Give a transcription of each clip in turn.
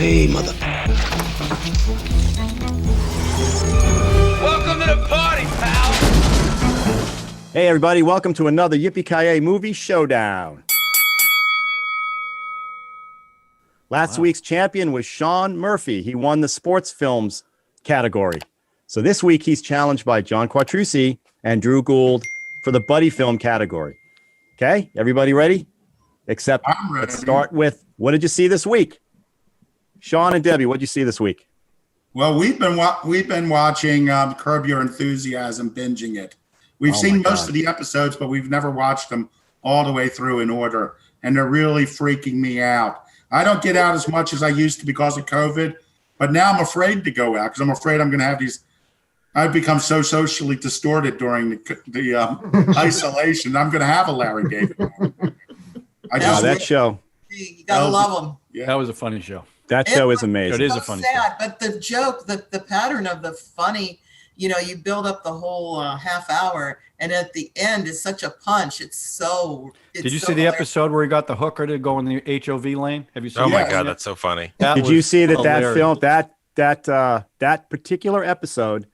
Yippee-Ki-Yay, mother... Welcome to the party, pal! Hey, everybody, welcome to another Yippee-Ki-Yay Movie Showdown. Last week's champion was Sean Murphy. He won the sports films category. So this week, he's challenged by John Quattrucci and Drew Gould for the buddy film category. Okay, everybody ready? Except, let's start with, what did you see this week? Sean and Debbie, what did you see this week? Well, we've been watching Curb Your Enthusiasm, binging it. We've seen most of the episodes, but we've never watched them all the way through in order, and they're really freaking me out. I don't get out as much as I used to because of COVID, but now I'm afraid to go out because I'm afraid I'm going to have these. I've become so socially distorted during the isolation. I'm going to have a Larry David moment. That show. You gotta love them. Yeah. That was a funny show. That show is amazing. It is a funny show. But the joke, the pattern of the funny, you build up the whole half hour, and at the end is such a punch. Did you see the episode where he got the hooker to go in the HOV lane? Have you seen? Oh my God, that's so funny. Did you see that film that particular episode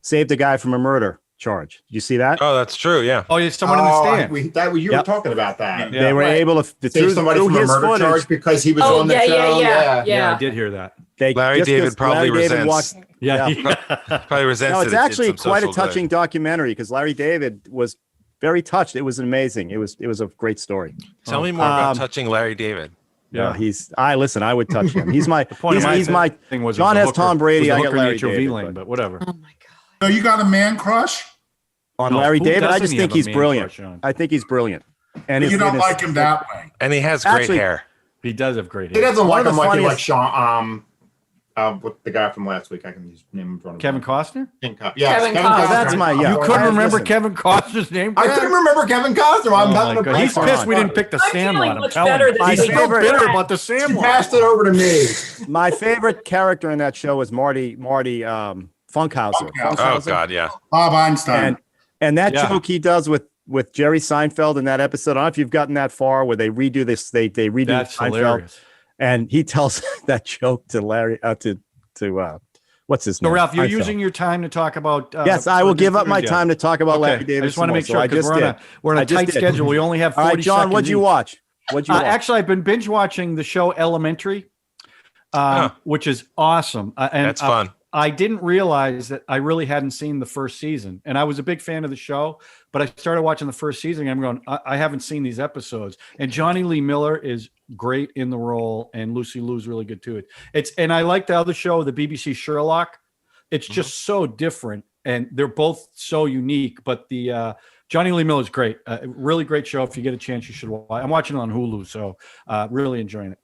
saved a guy from a murder charge? Did you see that? Oh, that's true. Yeah. Oh, there's someone in the stand. You were talking about that. They were able to save somebody from a murder charge because he was on the show. Yeah, I did hear that. Larry David probably resents. Probably resents. No, it's actually quite a touching documentary because Larry David was very touched. It was amazing. It was a great story. Tell me more about touching Larry David. Yeah, I would touch him. He's my. he's my thing was John has Tom Brady. I got Larry David. Lane, but whatever. Oh my God. So you got a man crush on Larry David? I just think he's brilliant. I think he's brilliant. And you don't like him that way. And he has great hair. He does have great hair. He doesn't like him like he likes Sean. With the guy from last week, I can use name in front of Kevin Costner. Kevin Costner. That's my. You couldn't remember Kevin Costner's name. I couldn't remember Kevin Costner. He's pissed we didn't pick the Sandlot. I'm telling you, he's so bitter about the She Sandlot. passed it over to me. My favorite character in that show was Marty Funkhauser. Oh God, yeah. Bob Einstein. And that joke he does with Jerry Seinfeld in that episode. I don't know if you've gotten that far where they redo this. They redo That's Seinfeld, hilarious. and he tells that joke to Larry to what's his name? No, Ralph, you're Seinfeld. using your time to talk about. Yes, I will give up my time to talk about Larry David. I just want to make sure because we're on a tight schedule. We only have 40 All right, John, seconds. what'd you watch? Actually, I've been binge watching the show Elementary, which is awesome. And that's fun. I didn't realize that I really hadn't seen the first season, and I was a big fan of the show, but I started watching the first season and I'm going, I haven't seen these episodes. And Johnny Lee Miller is great in the role, and Lucy Liu's really good too. And I like the other show, the BBC Sherlock. It's just so different, and they're both so unique. But the Johnny Lee Miller is great, really great show. If you get a chance, you should watch. I'm watching it on Hulu, so really enjoying it.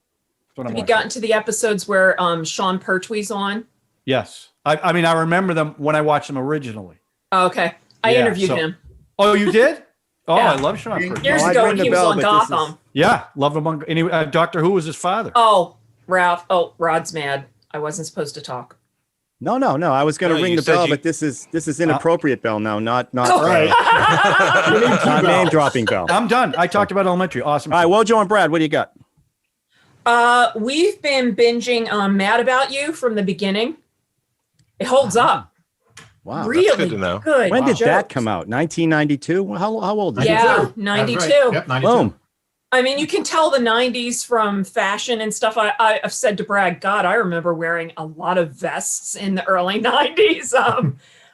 Have you gotten to the episodes where Sean Pertwee's on? Yes. I mean, I remember them when I watched them originally. Oh, okay. I interviewed him. Oh, you did? Oh, Yeah. I love Sean Pertwee. Years ago, he was on Gotham. Yeah, loved him on Doctor Who was his father. Oh, Ralph. Oh, Rod's mad. I wasn't supposed to talk. No. I was going to ring the bell, but this is inappropriate bell now, not name dropping bell. I'm done. I talked about Elementary. Awesome. All right, Wojo and Brad, what do you got? We've been binging Mad About You from the beginning. It holds up. Wow, really good to know. good. When did jokes. that come out? 1992? Well, how old is it? Yeah, 92. Right. Yep, 92. Boom. I mean, you can tell the 90s from fashion and stuff. I've said to Brad, God, I remember wearing a lot of vests in the early 90s.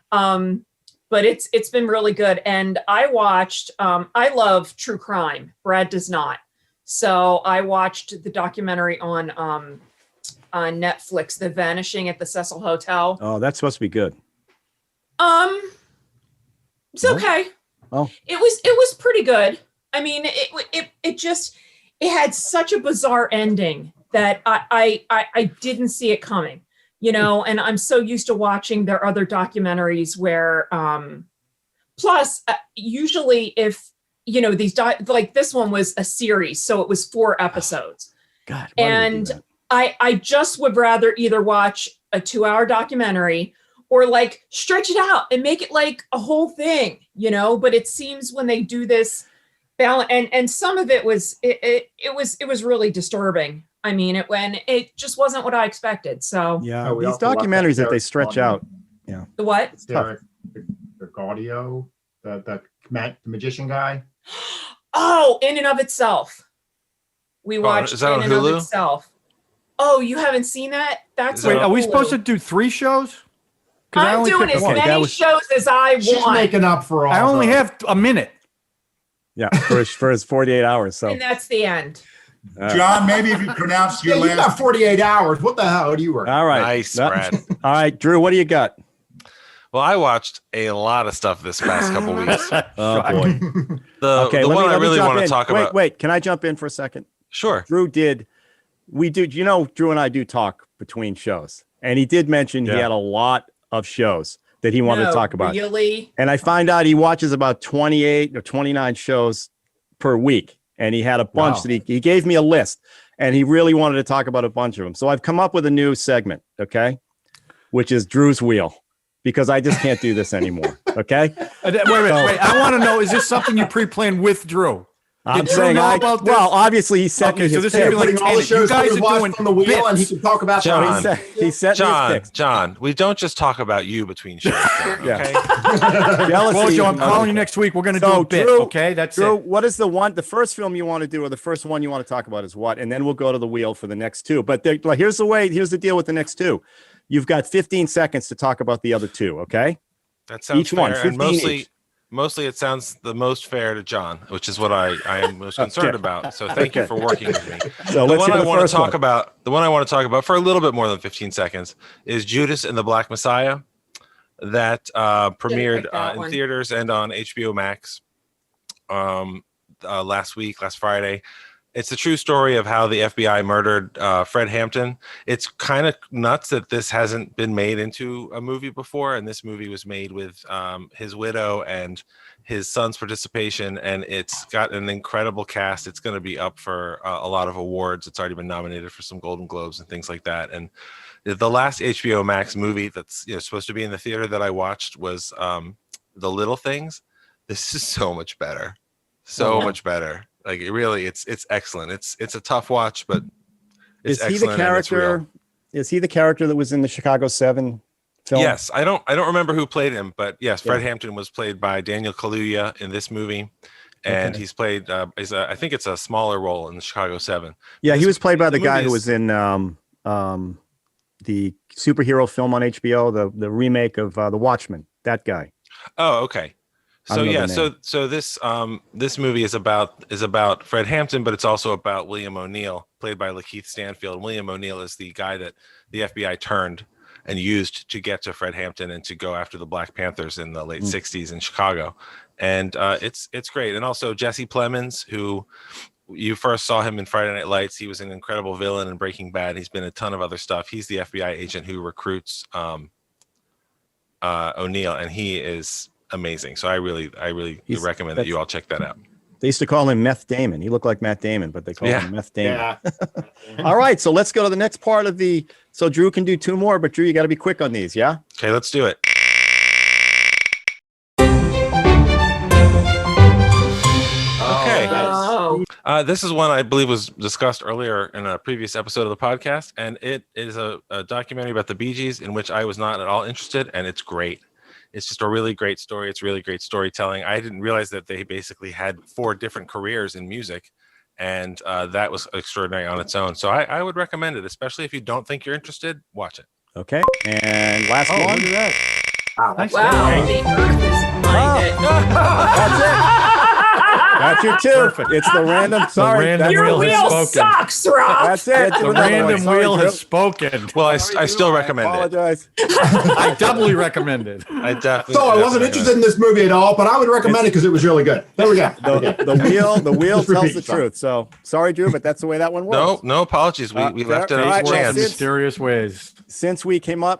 But it's been really good. And I watched, I love true crime. Brad does not. So I watched the documentary on Netflix, The Vanishing at the Cecil Hotel. Oh, that's supposed to be good. It's okay. Oh, It was pretty good. I mean, it had such a bizarre ending that I didn't see it coming, and I'm so used to watching their other documentaries where, plus usually if, these like this one was a series, so it was 4 episodes. God. And I just would rather either watch a 2-hour documentary or like stretch it out and make it like a whole thing, but it seems when they do this balance and some of it was, it was really disturbing. I mean, it just wasn't what I expected. So Yeah, Oh, we these also watched documentaries that they Derek stretch Gaudio. out. the what? It's Derek the Gaudio, the magician guy. Oh, in and of itself. We watched is that in on and of Hulu? itself. Oh, you haven't seen that? That's Wait, on are we Hulu. supposed to do 3 shows? 'Cause I I'm only doing picked as one. many That was- shows as I She's want. making up for all. I only those. have a minute. Yeah, for his 48 hours. So And that's the end. John, maybe if you pronounce Yeah, your you got last. 48 hours. What the hell do you work? all right. Nice, That- Brad. All right, Drew, what do you got? Well, I watched a lot of stuff this past couple weeks. Oh boy. The one I really want to talk about. Wait, can I jump in for a second? Sure. Drew you know, Drew and I do talk between shows, and he did mention he Yeah. had a lot of shows that he wanted to No, talk about. Really? And I find out he watches about 28 or 29 shows per week. And he had a bunch Wow. that he gave me a list, and he really wanted to talk about a bunch of them. So I've come up with a new segment, okay, which is Drew's Wheel, because I just can't do this anymore. Okay. Wait. I want to know, is this something you pre-planned with Drew? I'm Drew saying know about this? well, obviously he sent me Okay, so his this is gonna be picks. like Putting all the Tenet. You shows guys that we are watched doing from the wheel, and he bits. can talk about John. them. He sent me his picks. John, we don't just talk about you between shows. John, Yeah. okay? Jealousy. Well, Joe, I'm calling you next week. We're going to do So, a bit, Drew- okay? That's Drew, it. what is the first film you want to do, or the first one you want to talk about is what? And then we'll go to the wheel for the next two. But here's the deal with the next two. You've got 15 seconds to talk about the other two, okay? That sounds Each fair. one, And 15 each. mostly it sounds the most fair to John, which is what I am most concerned about. So thank you Okay. for working with me. So The let's one hear I the want to first talk one. about, the one I want to talk about for a little bit more than 15 seconds is Judas and the Black Messiah, that premiered that in one. theaters and on HBO Max last Friday. It's the true story of how the FBI murdered Fred Hampton. It's kind of nuts that this hasn't been made into a movie before, and this movie was made with his widow and his son's participation, and it's got an incredible cast. It's going to be up for a lot of awards. It's already been nominated for some Golden Globes and things like that. And the last HBO Max movie that's supposed to be in the theater that I watched was The Little Things. This is so much better, much better. Like it's excellent. It's a tough watch, but it's Is he the excellent and it's real. character? Is he the character that was in the Chicago 7 film? Yes, I don't remember who played him, but yes, Fred Hampton was played by Daniel Kaluuya in this movie, and he's played. I think it's a smaller role in the Chicago 7. Yeah, he was played by the guy movie who is- was in the superhero film on HBO, the remake of The Watchmen. That guy. Oh, okay. I So don't know yeah, the name. so this movie is about Fred Hampton, but it's also about William O'Neill, played by Lakeith Stanfield. William O'Neill is the guy that the FBI turned and used to get to Fred Hampton and to go after the Black Panthers in the late 60s in Chicago. And it's great. And also Jesse Plemons, who you first saw him in Friday Night Lights. He was an incredible villain in Breaking Bad. He's been in a ton of other stuff. He's the FBI agent who recruits O'Neill, and he is amazing. So I really recommend that you all check that out. They used to call him Meth Damon. He looked like Matt Damon, but they call Yeah. him Meth Damon. Yeah. All right, so let's go to the next part of the. So Drew can do two more, but Drew, you got to be quick on these, yeah? Okay, let's do it. Okay. Oh, This is one I believe was discussed earlier in a previous episode of the podcast, and it is a documentary about the Bee Gees in which I was not at all interested, and it's great. It's just a really great story. It's really great storytelling. I didn't realize that they basically had 4 different careers in music, and that was extraordinary on its own. So I would recommend it, especially if you don't think you're interested. Watch it. Okay, and last Oh, one. look at that. Wow. Nice. wow. The earth is behind it. That's it. That's your two. Perfect. It's the random. Sorry, random that's Your wheel the- has wheel spoken. sucks, Rob. That's it. The Another one. random Sorry, wheel Drew. has spoken. Well, I still recommend it. Apologize. I doubly recommend it. I definitely. So I wasn't interested in this movie at all, but I would recommend it because it was really good. There we go. The wheel Just tells repeat the yourself. truth. So sorry, Drew, but that's the way that one works. No apologies. We left it all on right, a well, chance. since- Mysterious ways. Since we came up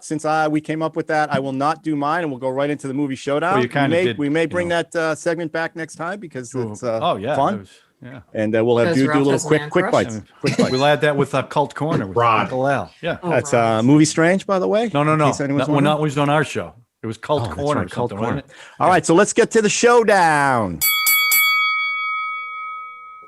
with that, I will not do mine, and we'll go right into the movie showdown. Well, you kinda did, we may you bring know. that segment back next time because it's Oh yeah. fun, that was- yeah. and we'll have Because do a Ralph little has a quick man quick crush. bites. Quick bites. We'll add that with Cult Corner with Rod. Uncle Al. Yeah. Oh, That's Rob. movie strange, by the way. No. in case anyone's That one wondering. was on our show. It was Cult Oh, that's Corner. right, Cult something, wasn't Corner. it? All right, so let's get to the showdown.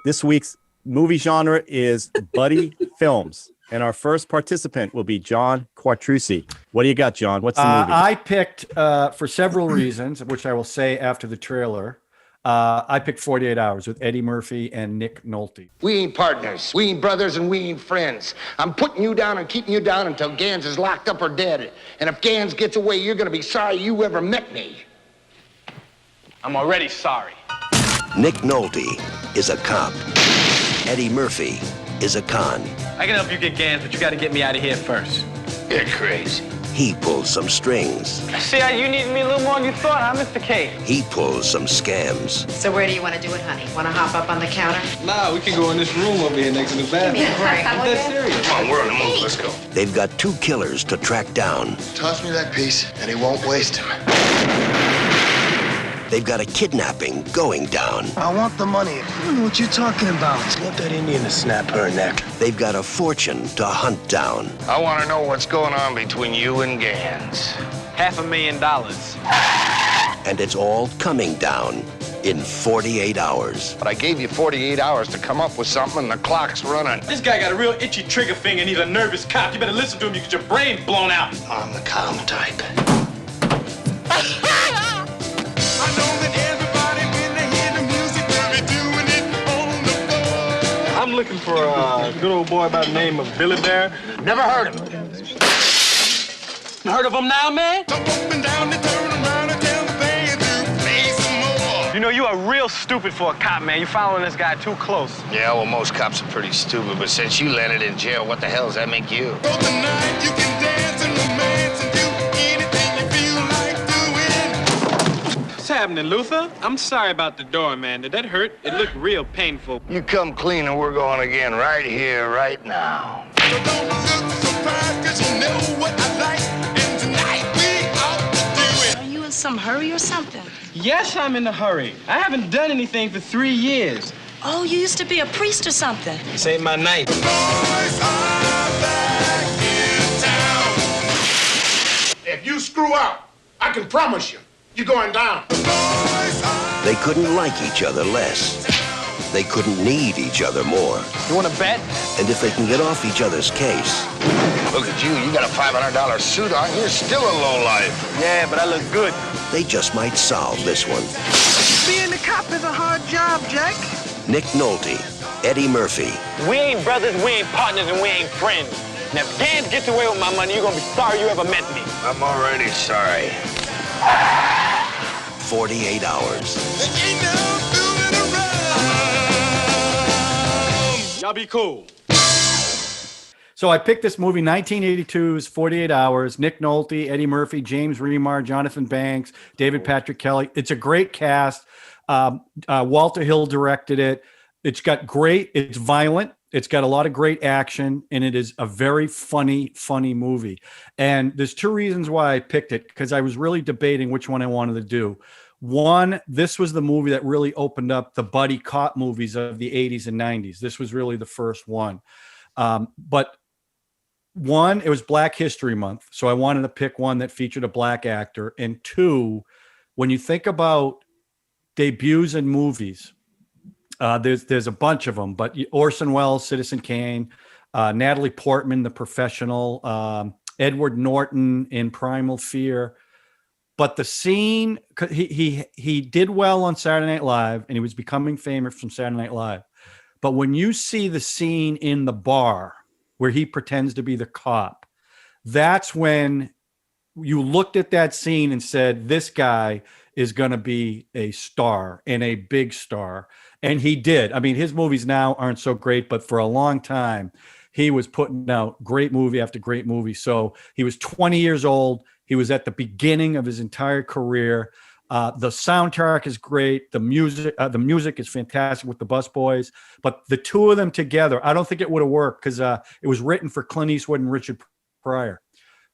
This week's movie genre is buddy films. And our first participant will be John Quattrucci. What do you got, John? What's the movie? I picked, for several reasons, which I will say after the trailer, I picked 48 Hours with Eddie Murphy and Nick Nolte. We ain't partners, we ain't brothers, and we ain't friends. I'm putting you down and keeping you down until Gans is locked up or dead. And if Gans gets away, you're gonna be sorry you ever met me. I'm already sorry. Nick Nolte is a cop. Eddie Murphy is a con. I can help you get Gans, but you gotta get me out of here first. You're crazy. He pulls some strings. See how you needed me a little more than you thought, huh, Mr. K? He pulls some scams. So where do you want to do it, honey? Want to hop up on the counter? Nah, we can go in this room over here next to the bathroom. Give me a break, I'm will dead you? serious. Come on, we're on the move, let's go. They've got 2 killers to track down. Toss me that piece, and he won't waste him. They've got a kidnapping going down. I want the money. I don't know what you're talking about. I want that Indian to snap her neck. They've got a fortune to hunt down. I want to know what's going on between you and Gans. $500,000. And it's all coming down in 48 hours. But I gave you 48 hours to come up with something, and the clock's running. This guy got a real itchy trigger finger and he's a nervous cop. You better listen to him, you get your brain blown out. I'm the calm type. I'm looking for a good old boy by the name of Billy Bear. Never heard of him. Heard of him now, man? You know, you are real stupid for a cop, man. You're following this guy too close. Yeah, well, most cops are pretty stupid, but since you landed in jail, what the hell does that make you? What's happening, Luther? I'm sorry about the door, man. Did that hurt? It looked real painful. You come clean and we're going again right here, right now. Are you in some hurry or something? Yes, I'm in a hurry. I haven't done anything for 3 years. Oh, you used to be a priest or something. This ain't my night. If you screw up, I can promise you, you're going down. They couldn't like each other less. They couldn't need each other more. You want to bet? And if they can get off each other's case, Look at you got a $500 suit on, you're still a lowlife. Yeah, but I look good. they just might solve this one. Being a cop is a hard job, Jack. Nick Nolte, Eddie Murphy. We ain't brothers, we ain't partners, and we ain't friends. Now, if Gans gets away with my money, you're gonna be sorry you ever met me. I'm already sorry. 48 hours. Y'all be cool. So I picked this movie, 1982's 48 Hours, Nick Nolte, Eddie Murphy, James Remar, Jonathan Banks, David Patrick Kelly. It's a great cast. Walter Hill directed it. It's violent. It's got a lot of great action, and it is a very funny movie. And there's two reasons why I picked it, because I was really debating which one I wanted to do. One, this was the movie that really opened up the buddy cop movies of the 80s and 90s. This was really the first one. But one, it was Black History Month, so I wanted to pick one that featured a black actor. And two, when you think about debuts in movies, there's a bunch of them, but Orson Welles, Citizen Kane, Natalie Portman, The Professional, Edward Norton in Primal Fear. But the scene, he did well on Saturday Night Live, and he was becoming famous from Saturday Night Live. But when you see the scene in the bar where he pretends to be the cop, that's when you looked at that scene and said, this guy is going to be a star, and a big star. And he did. I mean, his movies now aren't so great, but for a long time, he was putting out great movie after great movie. So he was 20 years old. He was at the beginning of his entire career. The soundtrack is great. The music is fantastic with the Busboys. But the two of them together, I don't think it would have worked, because it was written for Clint Eastwood and Richard Pryor.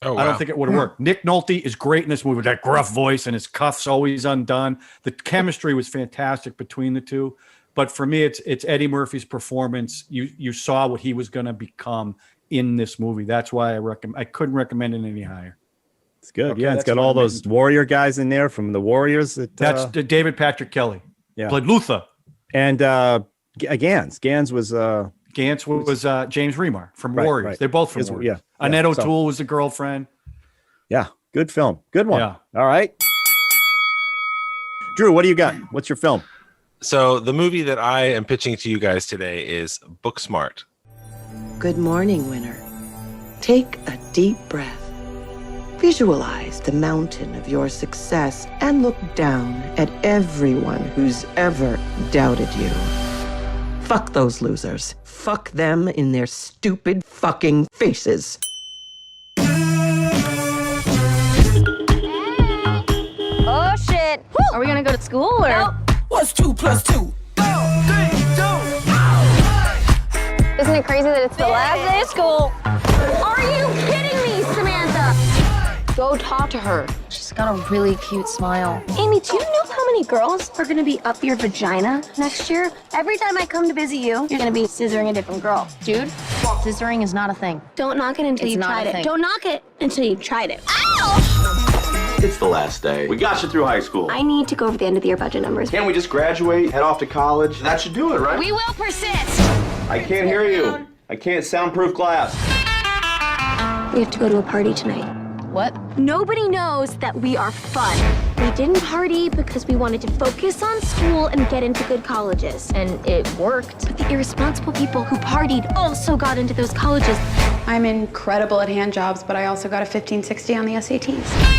Oh, wow. I don't think it would have worked. Nick Nolte is great in this movie with that gruff voice and his cuffs always undone. The chemistry was fantastic between the two. But for me, it's Eddie Murphy's performance. You saw what he was going to become in this movie. That's why I couldn't recommend it any higher. It's good. Okay, Yeah, it's got all those Warrior guys in there from the Warriors. That's David Patrick Kelly. Yeah. Played Luther. And Gans. Gans was Gantz was James Remar from Right, Warriors. right. They're both from Is- Warriors. yeah, Annette yeah, so- O'Toole was the girlfriend. Yeah, good film. Good one. Yeah. All right. Drew, what do you got? What's your film? So the movie that I am pitching to you guys today is Booksmart. Good morning, winner. Take a deep breath. Visualize the mountain of your success and look down at everyone who's ever doubted you. Fuck those losers. Fuck them in their stupid fucking faces. Oh shit. Are we gonna go to school or? No. What's 2 + 2? Isn't it crazy that it's the last day of school? Are you kidding me, Samantha? Go talk to her. She's got a really cute smile. Amy, do you know how many girls are gonna be up your vagina next year? Every time I come to visit you, you're gonna be scissoring a different girl. Dude, scissoring is not a thing. Don't knock it until you've tried it. Don't knock it until you've tried it. Ow! It's the last day. We got you through high school. I need to go over the end of the year budget numbers. Can't we just graduate, head off to college? That should do it, right? We will persist. I can't hear you. I can't soundproof glass. We have to go to a party tonight. What? Nobody knows that we are fun. We didn't party because we wanted to focus on school and get into good colleges. And it worked. But the irresponsible people who partied also got into those colleges. I'm incredible at hand jobs, but I also got a 1560 on the SATs.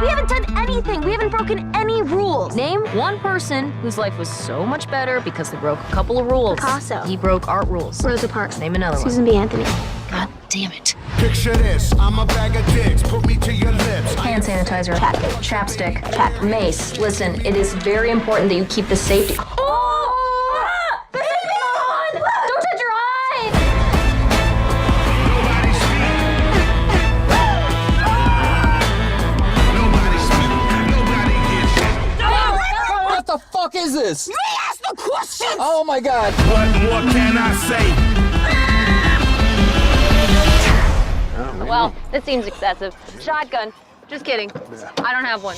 We haven't done anything. We haven't broken any rules. Name one person whose life was so much better because they broke a couple of rules. Picasso. He broke art rules. Rosa Parks. Name another one. Susan B. Anthony. God damn it. Picture this, I'm a bag of dicks, put me to your lips. Hand sanitizer. Check. Chapstick. Check. Mace. Listen, it is very important that you keep the safety. Oh! Ah! The safety on! Don't touch your eyes! What the fuck is this? Me ask the questions! Oh my god. What more can I say? Well, that seems excessive. Shotgun. Just kidding. I don't have one.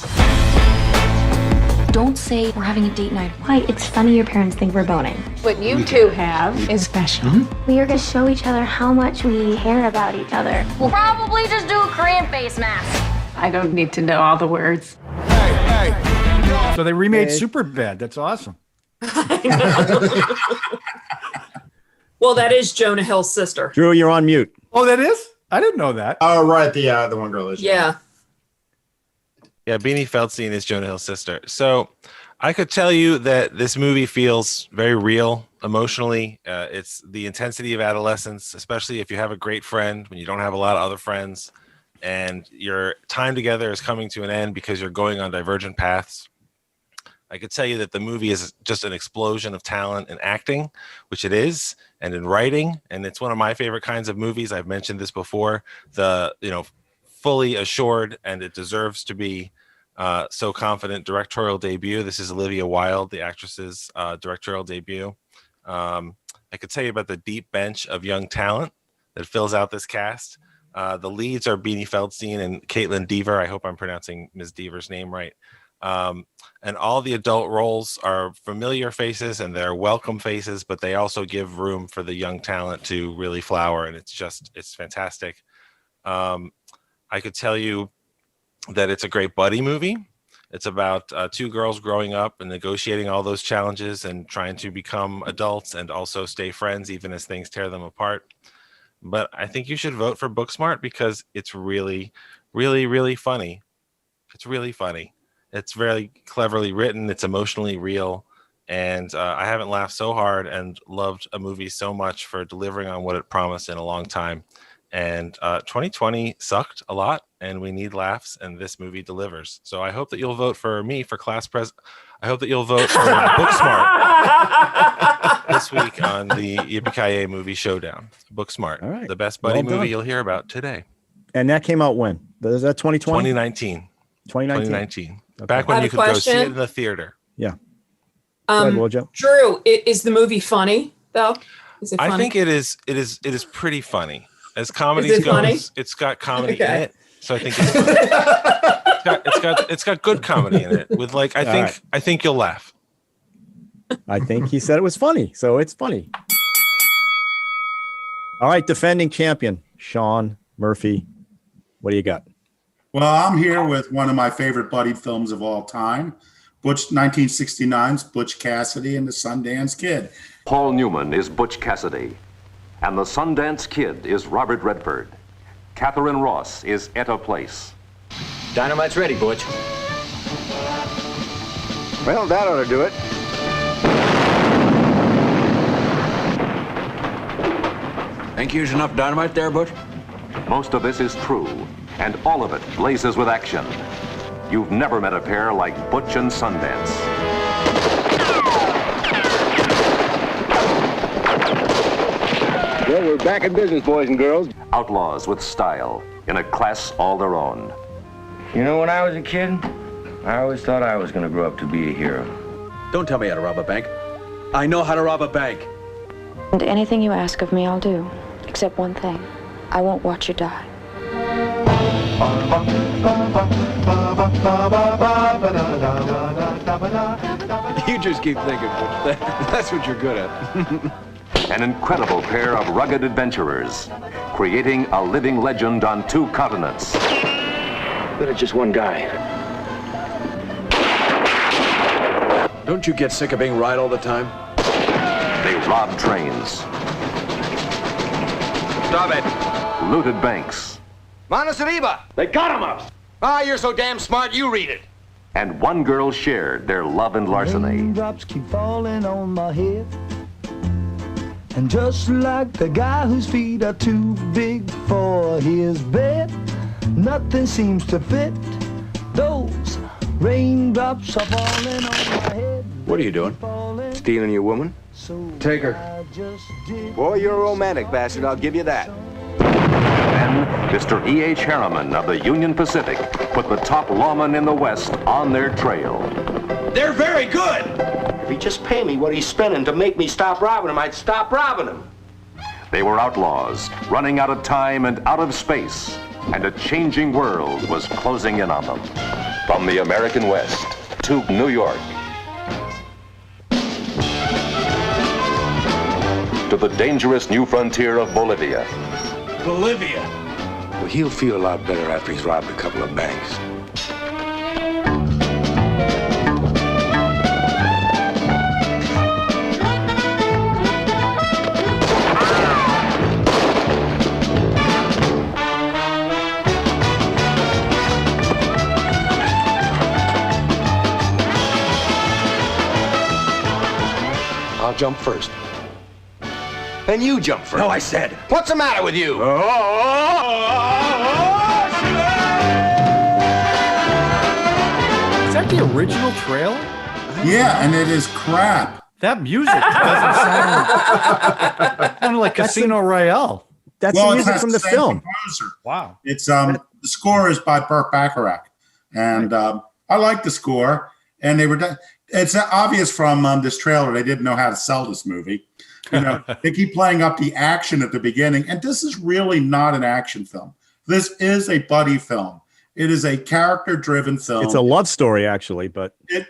Don't say we're having a date night. Why? It's funny your parents think we're boning. What you two have is special. We are gonna show each other how much we care about each other. We'll probably just do a Korean face mask. I don't need to know all the words. So they remade Superbad. That's awesome. Well, that is Jonah Hill's sister. Drew, you're on mute. Oh, that is? I didn't know that. Oh, right. The one girl is. Yeah. Yeah, Beanie Feldstein is Jonah Hill's sister. So I could tell you that this movie feels very real emotionally. It's the intensity of adolescence, especially if you have a great friend when you don't have a lot of other friends and your time together is coming to an end because you're going on divergent paths. I could tell you that the movie is just an explosion of talent in acting, which it is, and in writing. And it's one of my favorite kinds of movies. I've mentioned this before, fully assured, and it deserves to be so confident directorial debut. This is Olivia Wilde, the actress's directorial debut. I could tell you about the deep bench of young talent that fills out this cast. The leads are Beanie Feldstein and Caitlin Dever. I hope I'm pronouncing Ms. Dever's name right. And all the adult roles are familiar faces and they're welcome faces, but they also give room for the young talent to really flower. And it's fantastic. I could tell you that it's a great buddy movie. It's about two girls growing up and negotiating all those challenges and trying to become adults and also stay friends, even as things tear them apart. But I think you should vote for Booksmart because it's really, really, really funny. It's really funny. It's very cleverly written. It's emotionally real. And I haven't laughed so hard and loved a movie so much for delivering on what it promised in a long time. And 2020 sucked a lot and we need laughs and this movie delivers. So I hope that you'll vote for me for class pres. I hope that you'll vote for Booksmart this week on the Yippee-Ki-Yay Movie Showdown. Booksmart, right. The best buddy Well movie done. you'll hear about today. And that came out when? Is that 2020? 2019. 2019. Okay. Back when I have you a could go see it question. in the theater. Yeah. Go ahead, Wojo. Drew, is the movie funny though? Is it funny? I think it is pretty funny. As comedies Is it goes, funny? it's got comedy Okay. in it. So I think it's got good comedy in it. With I think you'll laugh. I think he said it was funny, so it's funny. All right, defending champion, Sean Murphy. What do you got? Well, I'm here with one of my favorite buddy films of all time, 1969's Butch Cassidy and the Sundance Kid. Paul Newman is Butch Cassidy, and the Sundance Kid is Robert Redford. Catherine Ross is Etta Place. Dynamite's ready, Butch. Well, that ought to do it. Think you used enough dynamite there, Butch? Most of this is true, and all of it blazes with action. You've never met a pair like Butch and Sundance. Well, we're back in business, boys and girls. Outlaws with style, in a class all their own. You know, when I was a kid, I always thought I was going to grow up to be a hero. Don't tell me how to rob a bank. I know how to rob a bank. And anything you ask of me, I'll do. Except one thing. I won't watch you die. You just keep thinking, Butch. That's what you're good at. An incredible pair of rugged adventurers, creating a living legend on 2 continents. But it's just one guy. Don't you get sick of being right all the time? They robbed trains. Stop it. Looted banks. Manos arriba. They got him up. Ah, you're so damn smart, you read it. And one girl shared their love and larceny. Raindrops keep falling on my head. And just like the guy whose feet are too big for his bed, nothing seems to fit. Those raindrops are falling on my head. What are you doing? Stealing your woman? Take her. Boy, you're a romantic bastard, I'll give you that. Then, Mr. E.H. Harriman of the Union Pacific put the top lawman in the West on their trail. They're very good. If he'd just pay me what he's spending to make me stop robbing him, I'd stop robbing him. They were outlaws, running out of time and out of space, and a changing world was closing in on them. From the American West to New York, to the dangerous new frontier of Bolivia. Bolivia. Well, he'll feel a lot better after he's robbed a couple of banks. I'll jump first. And you jump first. No, I said. What's the matter with you? Is that the original trailer? Yeah, and it is crap. That music doesn't sound like Casino Royale. That's the music from the film. Composer. Wow. It's the score is by Burt Bacharach, and I like the score. And they were done. It's obvious from this trailer they didn't know how to sell this movie. You know, they keep playing up the action at the beginning, and this is really not an action film. This is a buddy film. It is a character-driven film. It's a love story, actually, but it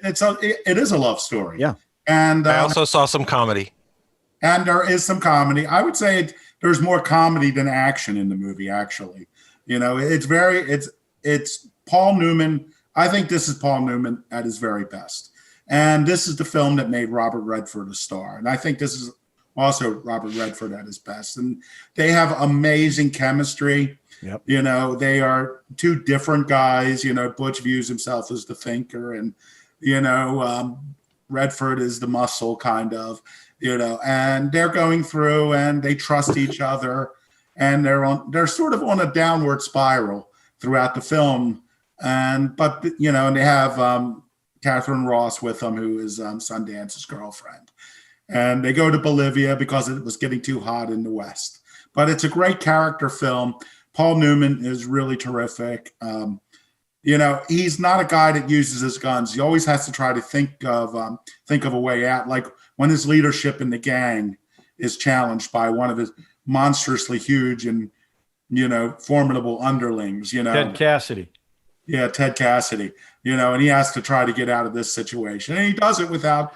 is a love story. Yeah. And I also saw some comedy. And there is some comedy. I would say there's more comedy than action in the movie, actually. You know, it's Paul Newman. I think this is Paul Newman at his very best. And this is the film that made Robert Redford a star. And I think this is also Robert Redford at his best. And they have amazing chemistry. Yep. You know, they are 2 different guys. You know, Butch views himself as the thinker, and, you know, Redford is the muscle, kind of, you know, and they're going through and they trust each other, and they're sort of on a downward spiral throughout the film. But you know, and they have Catherine Ross with them, who is Sundance's girlfriend. And they go to Bolivia because it was getting too hot in the West. But it's a great character film. Paul Newman is really terrific. You know, he's not a guy that uses his guns. He always has to try to think of a way out. Like when his leadership in the gang is challenged by one of his monstrously huge and, you know, formidable underlings. You know, Ted Cassidy. Yeah, Ted Cassidy. You know, and he has to try to get out of this situation, and he does it without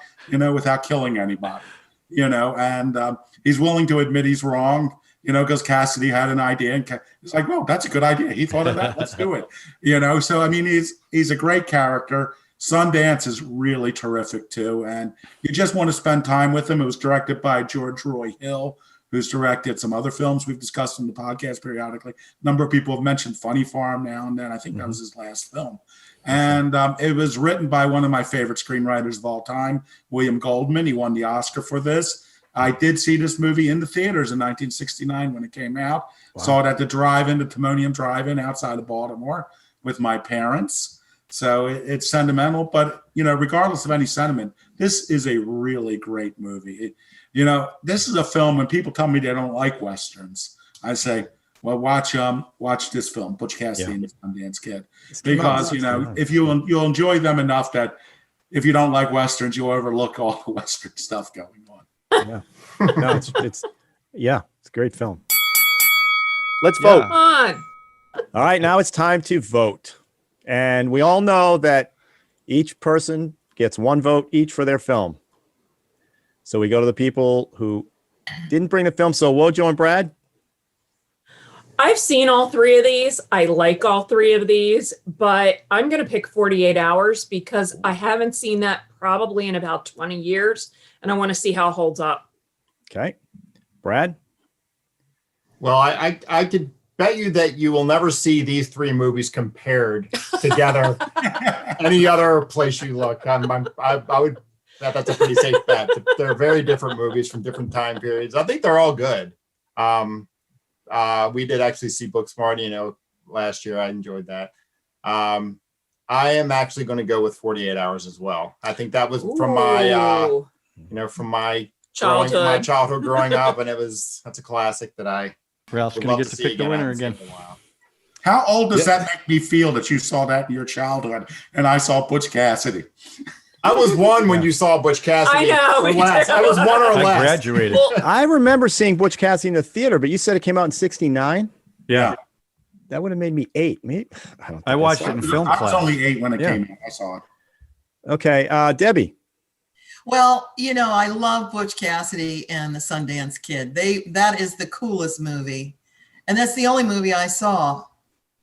killing anybody. You know, and he's willing to admit he's wrong. because Cassidy had an idea, and it's like, well, that's a good idea. He thought of that. Let's do it. So I mean, he's a great character. Sundance is really terrific too, and you just want to spend time with him. It was directed by George Roy Hill, who's directed some other films we've discussed in the podcast periodically. A number of people have mentioned Funny Farm now and then. I think that was his last film. And it was written by one of my favorite screenwriters of all time, William Goldman. He won the Oscar for this. I did see this movie in the theaters in 1969 when it came out. Wow. Saw it at the drive-in, the Timonium Drive-In outside of Baltimore with my parents. So it's sentimental, but, regardless of any sentiment, this is a really great movie. This is a film when people tell me they don't like Westerns, I say, well, watch this film, Butch Cassidy and the Sundance Kid, because, if you'll enjoy them enough that if you don't like Westerns, you'll overlook all the Western stuff going on. Yeah. No, it's a great film. Let's vote. Come on. All right, now it's time to vote. And we all know that each person gets one vote each for their film. So we go to the people who didn't bring the film. So Wojo and Brad? I've seen all three of these. I like all three of these, but I'm going to pick 48 Hours because I haven't seen that probably in about 20 years, and I want to see how it holds up. Okay. Brad? Well, I could bet you that you will never see these three movies compared together any other place you look. I would that's a pretty safe bet. They're very different movies from different time periods. I think they're all good. We did actually see Booksmart, last year. I enjoyed that. I am actually going to go with 48 Hours as well. I think that was from my childhood growing up, and that's a classic that I. Ralph's going to get to pick the winner again. How old does that make me feel that you saw that in your childhood and I saw Butch Cassidy? I was one when you saw Butch Cassidy. I know. Or less. I was one or less. I graduated. I remember seeing Butch Cassidy in the theater, but you said it came out in 69? Yeah. That would have made me 8. Maybe I watched it in film class. I was only 8 when it came out. I saw it. Okay. Debbie. Well, I love Butch Cassidy and the Sundance Kid. That is the coolest movie. And that's the only movie I saw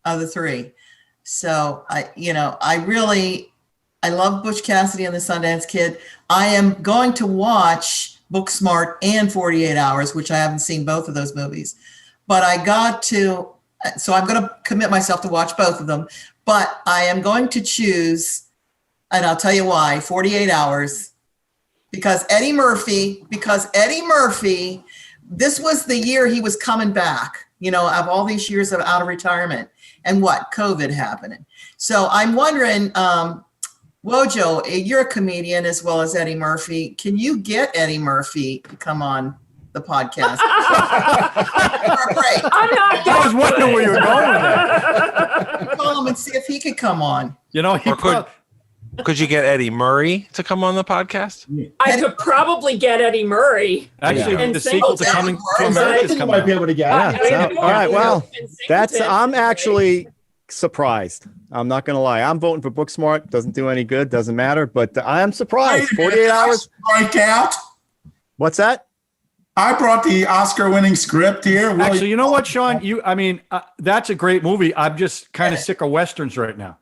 of the three. So I love Butch Cassidy and the Sundance Kid. I am going to watch Booksmart and 48 Hours, which I haven't seen both of those movies. But so I'm going to commit myself to watch both of them. But I am going to choose, and I'll tell you why, 48 Hours. Because Eddie Murphy, this was the year he was coming back, of all these years out of retirement, and COVID happening. So I'm wondering, Wojo, you're a comedian as well as Eddie Murphy. Can you get Eddie Murphy to come on the podcast? I was wondering where you were going with that. Call him and see if he could come on. Could you get Eddie Murray to come on the podcast? I could probably get Eddie Murray. Actually, the sequel to Coming to America is coming. Might be able to get. All right. Well, I'm actually surprised. I'm not going to lie. I'm voting for Booksmart. Doesn't do any good. Doesn't matter. But I am surprised. 48 Hours. Strike out. What's that? I brought the Oscar-winning script here. Actually, you know what, Sean? That's a great movie. I'm just kind of sick of Westerns right now.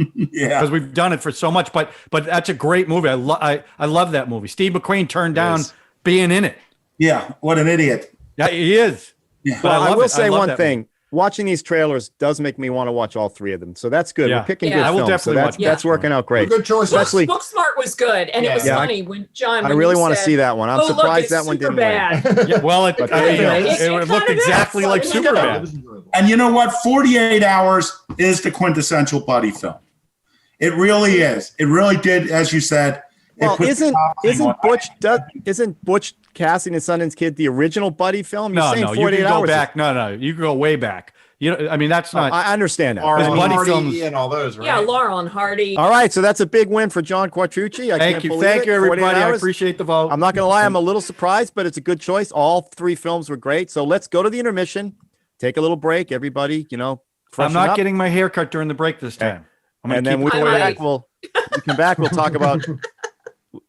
Yeah, because we've done it for so much, but that's a great movie. I love that movie. Steve McQueen turned down being in it. Yeah, what an idiot. Yeah, he is. Yeah. But I will say one thing. Movie. Watching these trailers does make me want to watch all three of them. So that's good. Yeah. We're picking good I will films. definitely So that's working out great. Good choice. Especially Booksmart was good, and it was funny when John. I really want to see that one. I'm surprised that one didn't win. Yeah, well, it looked exactly like Superbad. And you know what? 48 Hours is the quintessential buddy film. It really is. It really did, as you said. Well, isn't Butch Cassidy and Sundance Kid the original buddy film? No, you can go back. No, you can go way back. That's not. I understand that. Laurel buddy Hardy films and all those, right? Yeah, Laurel and Hardy. All right, so that's a big win for John Quattrucci. Thank you, everybody. I appreciate the vote. I'm not going to lie, I'm a little surprised, but it's a good choice. All three films were great. So let's go to the intermission. Take a little break, everybody. I'm not getting my hair cut during the break this time. And then we come back. We'll talk about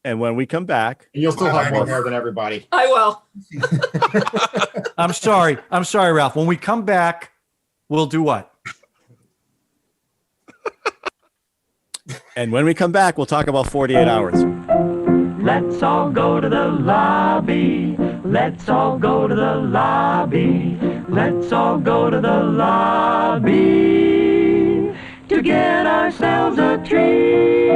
And when we come back, And you'll still have more hair than everybody. I will. I'm sorry, Ralph. When we come back, we'll do what? And when we come back, we'll talk about 48 hours. Let's all go to the lobby. Let's all go to the lobby. Let's all go to the lobby to get ourselves a treat.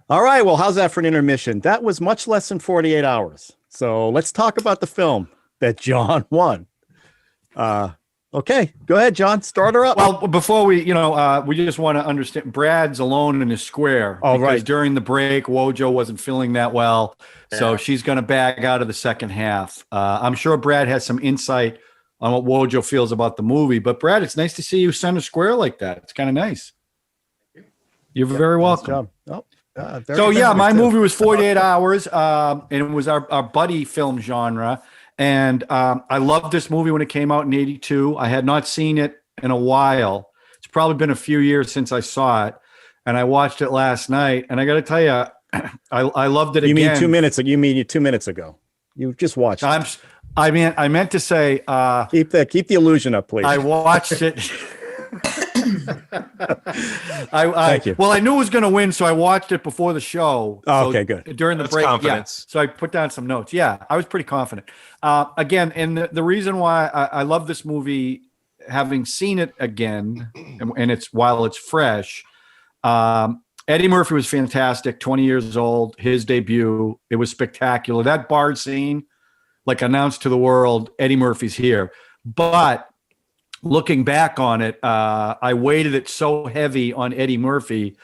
All right. Well, how's that for an intermission? That was much less than 48 hours. So let's talk about the film that John won. Okay, go ahead, John. Start her up. Well, before we just want to understand, Brad's alone in his square. Oh, because right. During the break, Wojo wasn't feeling that well, so Yeah. she's going to bag out of the second half. I'm sure Brad has some insight on what Wojo feels about the movie. But Brad, it's nice to see you center square like that. It's kind of nice. You're very welcome. So yeah, my movie was 48 hours, and it was our buddy film genre. And I loved this movie when it came out in '82. I had not seen it in a while. It's probably been a few years since I saw it, and I watched it last night. And I got to tell you, I loved it. You again. mean 2 minutes? You mean 2 minutes ago? You just watched it. I meant to say. Keep the illusion up, please. I watched it. Thank you. Well, I knew it was going to win, so I watched it before the show. Oh, okay, good. During the That's break, confidence. yeah. So I put down some notes. Yeah, I was pretty confident. Again, and the reason why I love this movie, having seen it again, and it's while it's fresh. Eddie Murphy was fantastic. 20 years old, his debut. It was spectacular. That bar scene, like, announced to the world, Eddie Murphy's here. But looking back on it, I weighted it so heavy on Eddie Murphy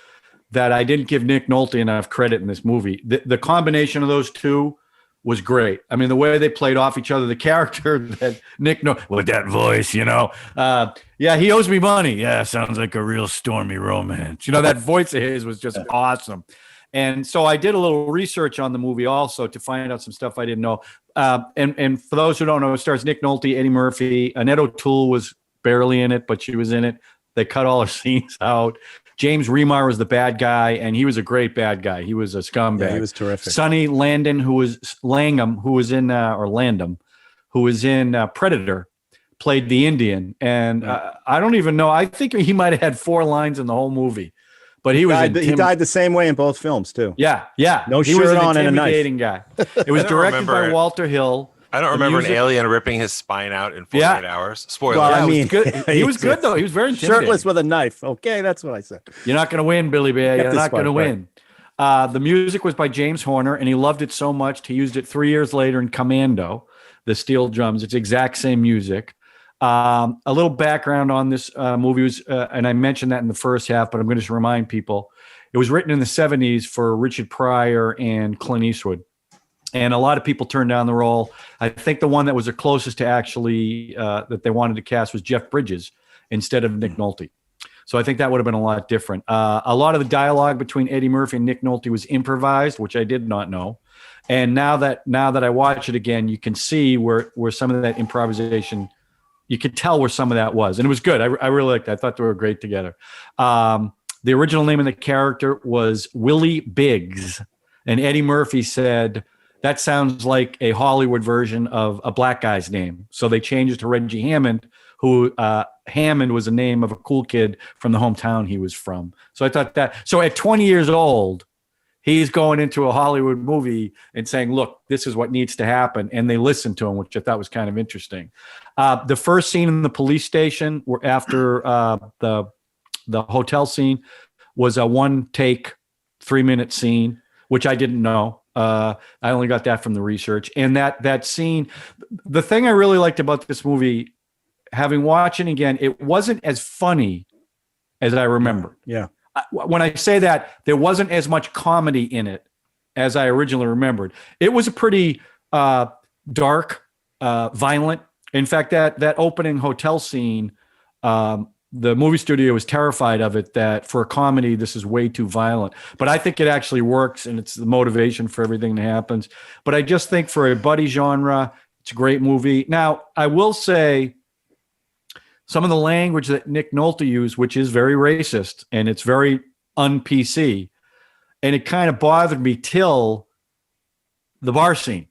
that I didn't give Nick Nolte enough credit in this movie. The combination of those two was great. I mean, the way they played off each other, the character that Nick Nolte, with that voice, yeah, he owes me money. Yeah, sounds like a real stormy romance. That voice of his was just awesome. And so I did a little research on the movie also to find out some stuff I didn't know. And for those who don't know, it stars Nick Nolte, Eddie Murphy. Annette O'Toole was barely in it, but she was in it. They cut all her scenes out. James Remar was the bad guy, and he was a great bad guy. He was a scumbag. Yeah, he was terrific. Sonny Landham, who was in Predator, played the Indian. And I don't even know. I think he might have had 4 lines in the whole movie. But he died the same way in both films too. Yeah. No he shirt was an on and a knife. intimidating guy. It was directed by Walter Hill. I don't remember an alien ripping his spine out in 48 hours. Spoiler. Well, Yeah, I mean, he was good though. He was very intimidating. shirtless with a knife. Okay, that's what I said. You're not going to win, Billy Bear. Get You're this not going to part, win. The music was by James Horner, and he loved it so much he used it 3 years later in Commando, the steel drums. It's the exact same music. A little background on this movie was, and I mentioned that in the first half, but I'm going to just remind people, it was written in the 70s for Richard Pryor and Clint Eastwood. And a lot of people turned down the role. I think the one that was the closest to actually that they wanted to cast was Jeff Bridges instead of Nick Nolte. So I think that would have been a lot different. A lot of the dialogue between Eddie Murphy and Nick Nolte was improvised, which I did not know. And now that I watch it again, you can see where some of that improvisation, you could tell where some of that was. And it was good. I really liked that. I thought they were great together. The original name of the character was Willie Biggs. And Eddie Murphy said, that sounds like a Hollywood version of a black guy's name. So they changed it to Reggie Hammond, who Hammond was the name of a cool kid from the hometown he was from. So I thought that. So at 20 years old, he's going into a Hollywood movie and saying, look, this is what needs to happen. And they listened to him, which I thought was kind of interesting. The first scene in the police station after the hotel scene was a 1-take, 3-minute scene, which I didn't know. I only got that from the research. And that scene, the thing I really liked about this movie, having watched it again, it wasn't as funny as I remember. Yeah. When I say that, there wasn't as much comedy in it as I originally remembered. It was a pretty dark, violent. In fact, that opening hotel scene, the movie studio was terrified of it, that for a comedy, this is way too violent. But I think it actually works, and it's the motivation for everything that happens. But I just think for a buddy genre, it's a great movie. Now, I will say some of the language that Nick Nolte used, which is very racist, and it's very un-PC, And it kind of bothered me till the bar scene,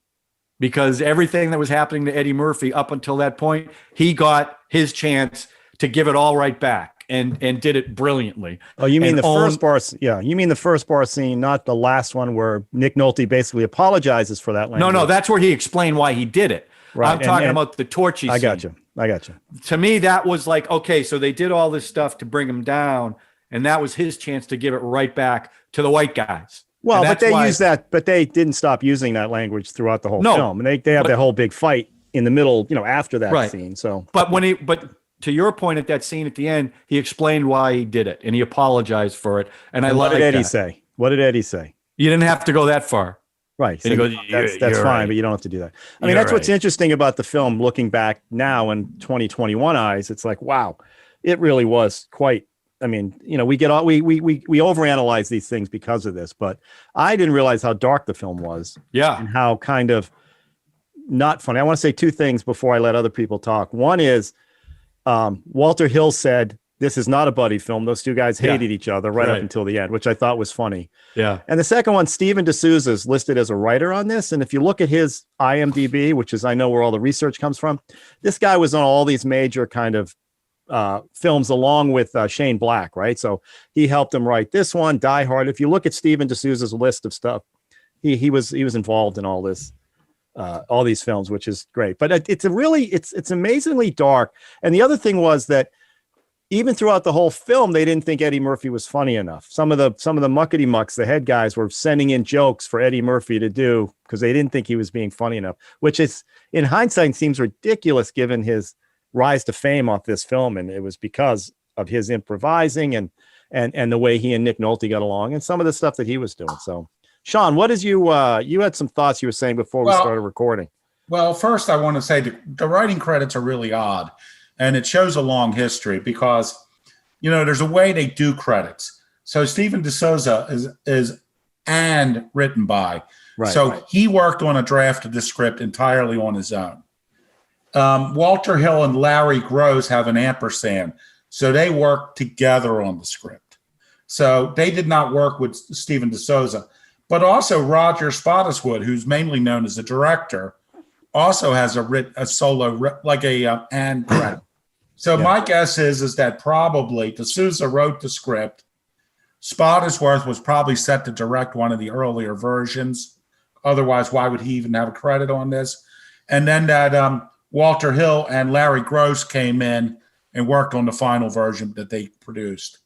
because everything that was happening to Eddie Murphy up until that point, he got his chance to give it all right back and did it brilliantly. Oh, you mean and the first bar? Yeah, you mean the first bar scene, not the last one where Nick Nolte basically apologizes for that language. No, that's where he explained why he did it. Right. I'm talking about the Torchy scene. I got you. To me, that was like, okay, so they did all this stuff to bring him down, and that was his chance to give it right back to the white guys. Well, but they used that, but they didn't stop using that language throughout the whole film. And they have that whole big fight in the middle, after that scene. So, but to your point at that scene at the end, he explained why he did it and he apologized for it. And I like that. What did Eddie say? What did Eddie say? You didn't have to go that far. Right. And so he goes, that's fine, right. But you don't have to do that. I mean, that's what's interesting about the film looking back now in 2021 eyes. It's like, wow, it really was quite. I mean, we overanalyze these things because of this, but I didn't realize how dark the film was. Yeah. And how kind of not funny. I want to say two things before I let other people talk. One is Walter Hill said, this is not a buddy film. Those two guys hated each other right up until the end, which I thought was funny. Yeah. And the second one, Steven D'Souza is listed as a writer on this. And if you look at his IMDb, which is, I know where all the research comes from, this guy was on all these major kind of films along with Shane Black, right? So he helped him write this one, Die Hard. If you look at Steven D'Souza's list of stuff, he was involved in all this, all these films, which is great. But it's amazingly dark. And the other thing was that even throughout the whole film, they didn't think Eddie Murphy was funny enough. Some of the muckety mucks, the head guys, were sending in jokes for Eddie Murphy to do because they didn't think he was being funny enough, which is, in hindsight, seems ridiculous given his rise to fame off this film. And it was because of his improvising and the way he and Nick Nolte got along and some of the stuff that he was doing. So, Sean, what is you had some thoughts you were saying before we started recording? Well, first I want to say the writing credits are really odd. And it shows a long history because, there's a way they do credits. So Steven D'Souza is and written by. Right, so he worked on a draft of the script entirely on his own. Walter Hill and Larry Gross have an ampersand. So they worked together on the script. So they did not work with Steven D'Souza. But also Roger Spottiswoode, who's mainly known as a director, also has a solo, like and credit. So my guess is that probably D'Souza wrote the script. Spottiswoode was probably set to direct one of the earlier versions. Otherwise, why would he even have a credit on this? And then that Walter Hill and Larry Gross came in and worked on the final version that they produced.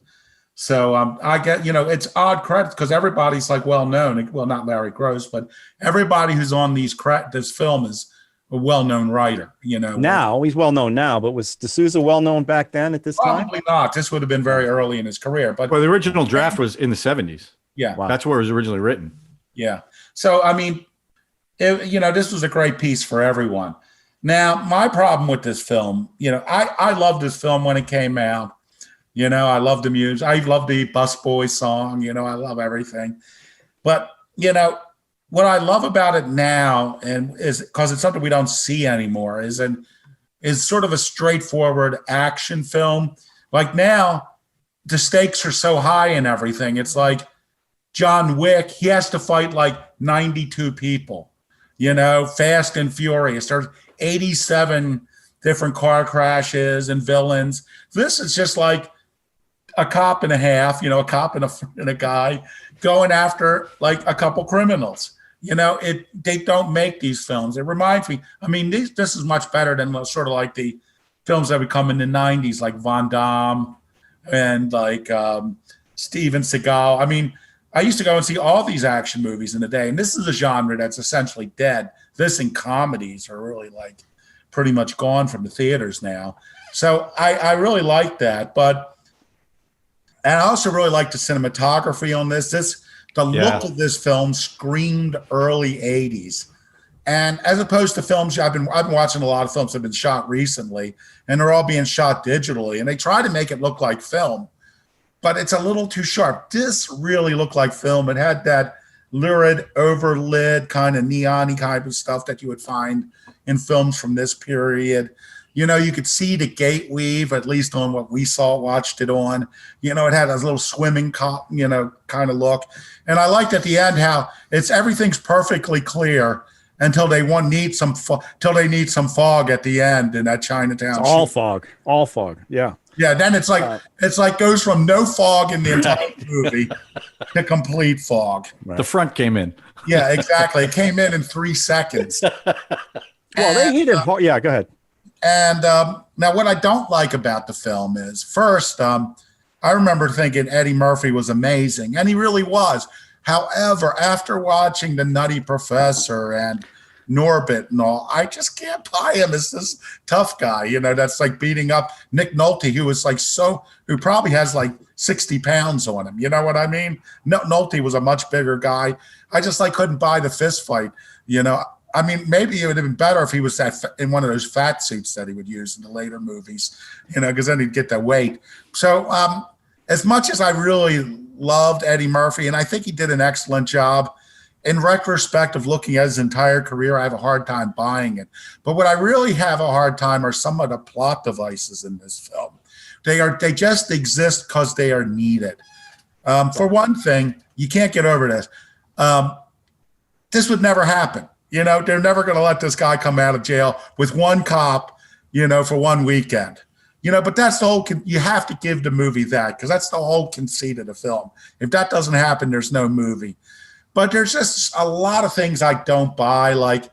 So I get, it's odd credits because everybody's like well-known. Well, not Larry Gross, but everybody who's on this film is a well-known writer, Now he's well-known now, but was D'Souza well-known back then at this time? Probably not. This would have been very early in his career. But the original draft was in the 70s. Yeah. Wow. That's where it was originally written. Yeah. So, I mean, this was a great piece for everyone. Now, my problem with this film, I loved this film when it came out. I love the music. I love the Bus Boys song. I love everything. But, what I love about it now, and is because it's something we don't see anymore, is sort of a straightforward action film. Like now, the stakes are so high and everything. It's like John Wick, he has to fight like 92 people, Fast and Furious. There's 87 different car crashes and villains. This is just like a cop and a half, a cop and a guy going after like a couple criminals. They don't make these films. It reminds me, this is much better than sort of like the films that would come in the 90s, like Van Damme and like Steven Seagal. I used to go and see all these action movies in the day, and this is a genre that's essentially dead. This and comedies are really like pretty much gone from the theaters now. So I really like that. And I also really like the cinematography on this. The look of this film screamed early 80s. And as opposed to films, I've been watching a lot of films that have been shot recently, and they're all being shot digitally. And they try to make it look like film, but it's a little too sharp. This really looked like film. It had that lurid, overlit, kind of neon-y kind of stuff that you would find in films from this period. You know, you could see the gate weave, at least on what we watched it on. You know, it had a little swimming, kind of look. And I liked at the end how everything's perfectly clear until they need some fog at the end in that Chinatown. It's all fog. Yeah. Yeah. Then it's like goes from no fog in the entire movie to complete fog. The front came in. Yeah, exactly. It came in 3 seconds. Well, they needed. Yeah, go ahead. And now what I don't like about the film is, first, I remember thinking Eddie Murphy was amazing, and he really was. However, after watching The Nutty Professor and Norbit and all, I just can't buy him as this tough guy, that's like beating up Nick Nolte, who probably has like 60 pounds on him. You know what I mean? Nolte was a much bigger guy. I just couldn't buy the fist fight, I mean, maybe it would have been better if he was in one of those fat suits that he would use in the later movies, because then he'd get that weight. So as much as I really loved Eddie Murphy, and I think he did an excellent job, in retrospect of looking at his entire career, I have a hard time buying it. But what I really have a hard time are some of the plot devices in this film. They just exist because they are needed. For one thing, you can't get over this. This would never happen. They're never going to let this guy come out of jail with one cop, for one weekend. But that's the whole, you have to give the movie that, because that's the whole conceit of the film. If that doesn't happen, there's no movie. But there's just a lot of things I don't buy, like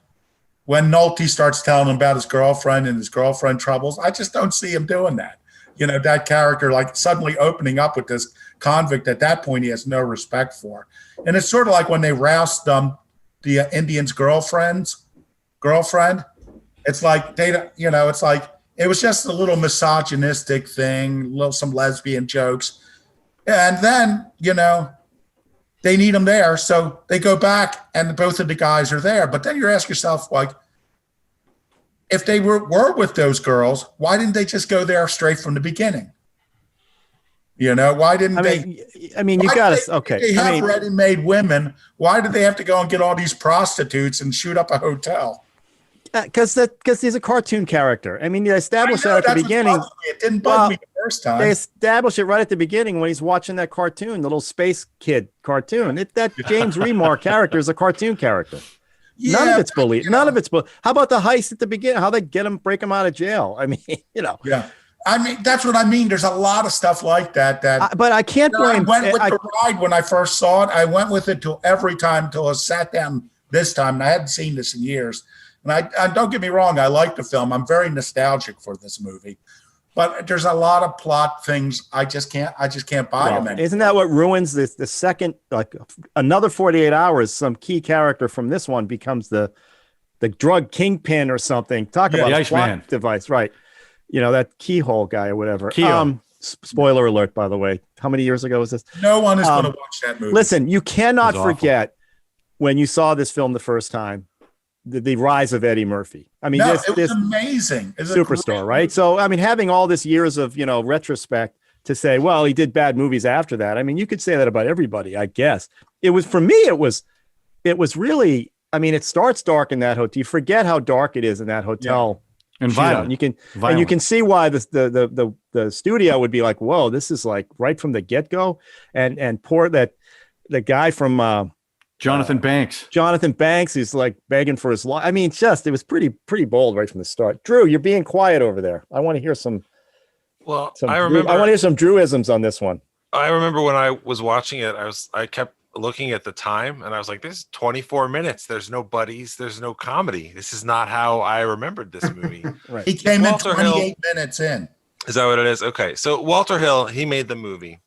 when Nolte starts telling him about his girlfriend and his girlfriend troubles. I just don't see him doing that. That character suddenly opening up with this convict at that point he has no respect for. And it's sort of like when they roused the Indian's girlfriend. It's like it was just a little misogynistic thing, some lesbian jokes. And then, they need them there. So they go back and both of the guys are there. But then you ask yourself, if they were with those girls, why didn't they just go there straight from the beginning? Why didn't they? I mean, you got to, okay. They have ready-made women. Why did they have to go and get all these prostitutes and shoot up a hotel? Because he's a cartoon character. I mean, they established that at the beginning. It didn't bug me the first time. They established it right at the beginning when he's watching that cartoon, the little space kid cartoon. That James Remar character is a cartoon character. Yeah, none of it's believed. None of it's believed. How about the heist at the beginning? How they break him out of jail? I mean, Yeah. I mean, that's what I mean. There's a lot of stuff like that. But I can't blame. I went with the ride when I first saw it. I went with it till every time till I sat down this time, and I hadn't seen this in years. And I don't get me wrong, I like the film. I'm very nostalgic for this movie. But there's a lot of plot things I just can't buy them. Isn't that what ruins the second, another 48 hours? Some key character from this one becomes the drug kingpin or something. Talk about a plot device, right? That keyhole guy or whatever. Spoiler alert, by the way. How many years ago was this? No one is going to watch that movie. Listen, you cannot forget when you saw this film the first time, the rise of Eddie Murphy. I mean, it was amazing. It's superstar, right? So, I mean, having all this years of, retrospect to say, well, he did bad movies after that. I mean, you could say that about everybody, I guess. It was, for me, it was really, I mean, it starts dark in that hotel. You forget how dark it is in that hotel. Yeah. And violent. And you can see why the studio would be like, whoa, this is like right from the get-go. And poor the guy from Jonathan Banks. Jonathan Banks is like begging for his life. I mean, it was pretty bold right from the start. Drew, you're being quiet over there. I want to hear some. Well, I want to hear some Drewisms on this one. I remember when I was watching it, I kept looking at the time and I was like, this is 24 minutes. There's no buddies. There's no comedy. This is not how I remembered this movie. Right. He came in 28 minutes in. Is that what it is? Okay. So Walter Hill, he made the movie.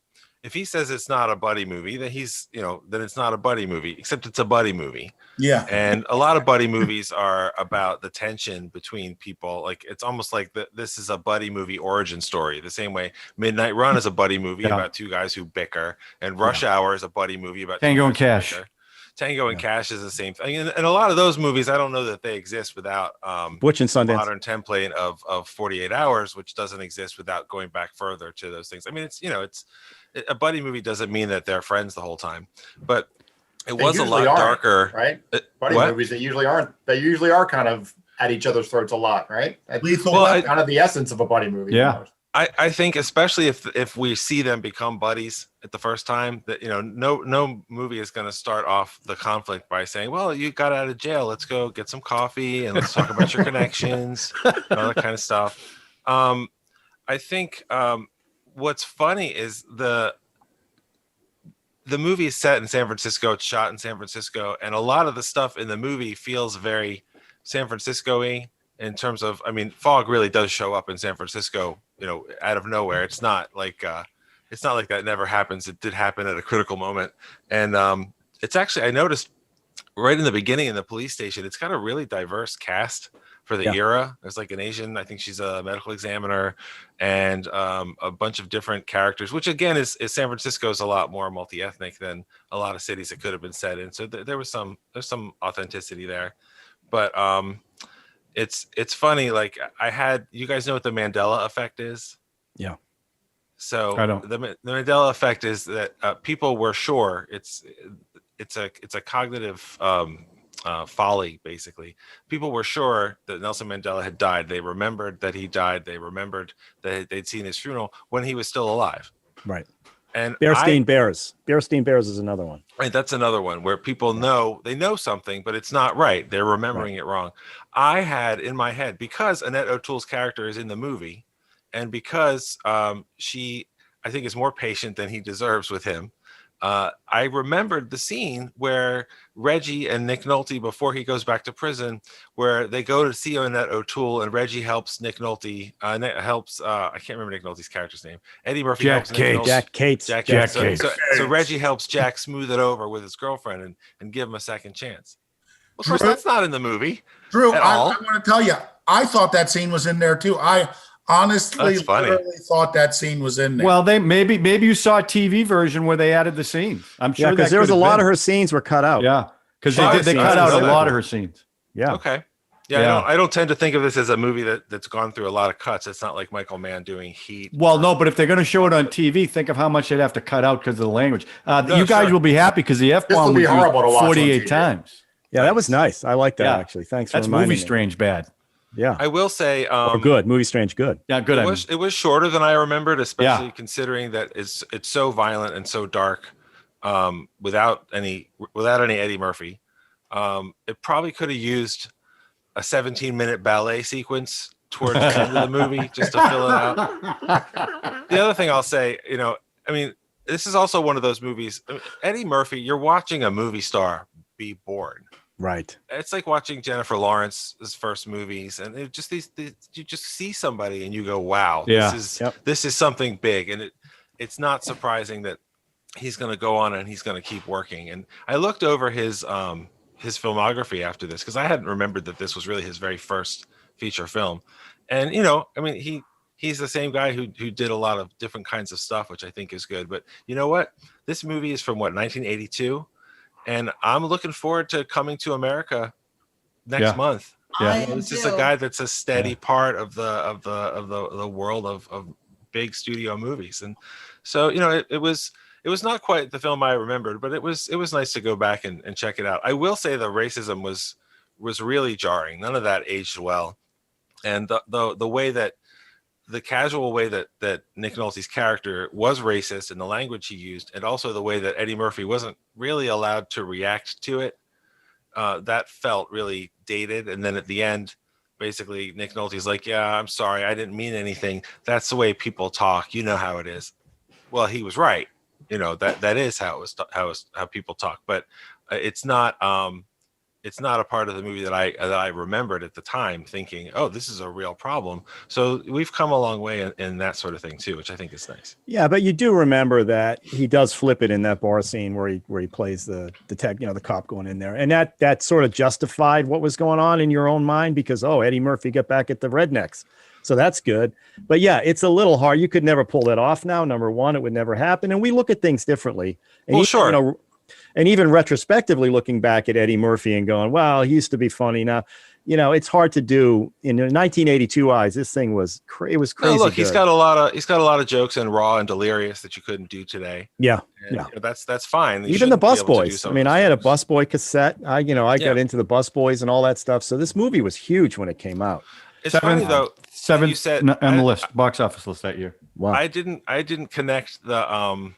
If he says it's not a buddy movie, then then it's not a buddy movie, except it's a buddy movie. Yeah. And a lot of buddy movies are about the tension between people. Like it's almost like this is a buddy movie origin story. The same way Midnight Run is a buddy movie about two guys who bicker, and Rush Hour is a buddy movie about Tango and Cash. Tango and Cash is the same thing. And a lot of those movies, I don't know that they exist without Butch and Sundance. Modern template of 48 hours, which doesn't exist without going back further to those things. I mean, it's a buddy movie doesn't mean that they're friends the whole time, but it was a lot darker, right? Buddy movies, they usually aren't. They usually are kind of at each other's throats a lot, right? Lethal That's kind of the essence of a buddy movie. Yeah. almost. I think especially if we see them become buddies at the first time, that no movie is going to start off the conflict by saying, well, you got out of jail, let's go get some coffee and let's talk about your connections and all that kind of stuff. I think what's funny is the movie is set in San Francisco, it's shot in San Francisco, and a lot of the stuff in the movie feels very San Francisco-y in terms of, I mean, fog really does show up in San Francisco, out of nowhere. It's not like that never happens. It did happen at a critical moment. And it's actually, I noticed right in the beginning in the police station, it's got a really diverse cast for the era. There's like an Asian, I think she's a medical examiner, and a bunch of different characters, which again is San Francisco is a lot more multi-ethnic than a lot of cities it could have been set in. So there's some authenticity there. But it's funny, like you guys know what the Mandela effect is? Yeah. So I don't. The Mandela effect is that people were sure it's a cognitive folly, basically. People were sure that Nelson Mandela had died. They remembered that he died. They remembered that they'd seen his funeral when he was still alive. Right. And Bearstein Bears. Bearstein Bears is another one. Right, that's another one where people know something, but it's not right. They're remembering it wrong. I had in my head, because Annette O'Toole's character is in the movie, and because she, I think, is more patient than he deserves with him. I remembered the scene where Reggie and Nick Nolte, before he goes back to prison, where they go to see Annette O'Toole, and Reggie helps Nick Nolte. I can't remember Nick Nolte's character's name. Eddie Murphy helps Nick Nolte. Jack Cates. So Reggie helps Jack smooth it over with his girlfriend and give him a second chance. Well, of course, that's not in the movie. Drew, at I all. want to tell you, I thought that scene was in there too. I honestly literally thought that scene was in there. Well, maybe you saw a TV version where they added the scenes. I'm sure because there was a lot of her scenes were cut out. Yeah, because they cut out a lot of her scenes. Yeah. Okay. Yeah. I don't tend to think of this as a movie that's gone through a lot of cuts. It's not like Michael Mann doing Heat. Well, no, but if they're going to show it on TV, think of how much they'd have to cut out because of the language. You guys will be happy because the F-bomb was used 48 times. Yeah, that was nice. I like that actually. Thanks for reminding me. Movie Strange bad. Yeah. I will say good. Movie Strange good. Yeah, good. It was shorter than I remembered, especially considering that it's so violent and so dark without any Eddie Murphy. It probably could have used a 17-minute ballet sequence towards the end of the movie just to fill it out. The other thing I'll say, this is also one of those movies. Eddie Murphy, you're watching a movie star be born. Right. It's like watching Jennifer Lawrence's first movies, and it just you just see somebody and you go, "Wow, this is something big." And it's not surprising that he's going to go on and he's going to keep working. And I looked over his filmography after this because I hadn't remembered that this was really his very first feature film. And he's the same guy who did a lot of different kinds of stuff, which I think is good. But you know what? This movie is from 1982. And I'm looking forward to Coming to America next month. Yeah, this is a guy that's a steady part of the world of big studio movies, and so it was not quite the film I remembered, but it was nice to go back and check it out. I will say the racism was really jarring. None of that aged well, and the way that the casual way that Nick Nolte's character was racist and the language he used, and also the way that Eddie Murphy wasn't really allowed to react to it, that felt really dated. And then at the end, basically, Nick Nolte's like, "Yeah, I'm sorry, I didn't mean anything. That's the way people talk. You know how it is." Well, he was right. That is how people talk. But it's not a part of the movie that I remembered at the time thinking, oh, this is a real problem. So we've come a long way in that sort of thing too, which I think is nice. Yeah, but you do remember that he does flip it in that bar scene where he plays the the cop going in there. And that sort of justified what was going on in your own mind because, oh, Eddie Murphy got back at the rednecks. So that's good. But yeah, it's a little hard. You could never pull that off now. Number one, it would never happen. And we look at things differently. And sure. And even retrospectively looking back at Eddie Murphy and going, wow, he used to be funny. Now, you know, it's hard to do. In 1982 eyes, this thing was it was crazy. No, look, good. he's got a lot of jokes in Raw and Delirious that you couldn't do today. Yeah, And, you know, that's fine. You Even the shouldn't be able to do Busboys. some I of mean, those I had a jokes. Busboy cassette. I got into the Busboys and all that stuff. So this movie was huge when it came out. It's funny though. Seventh you said on the list, box office list that year. Wow. I didn't connect the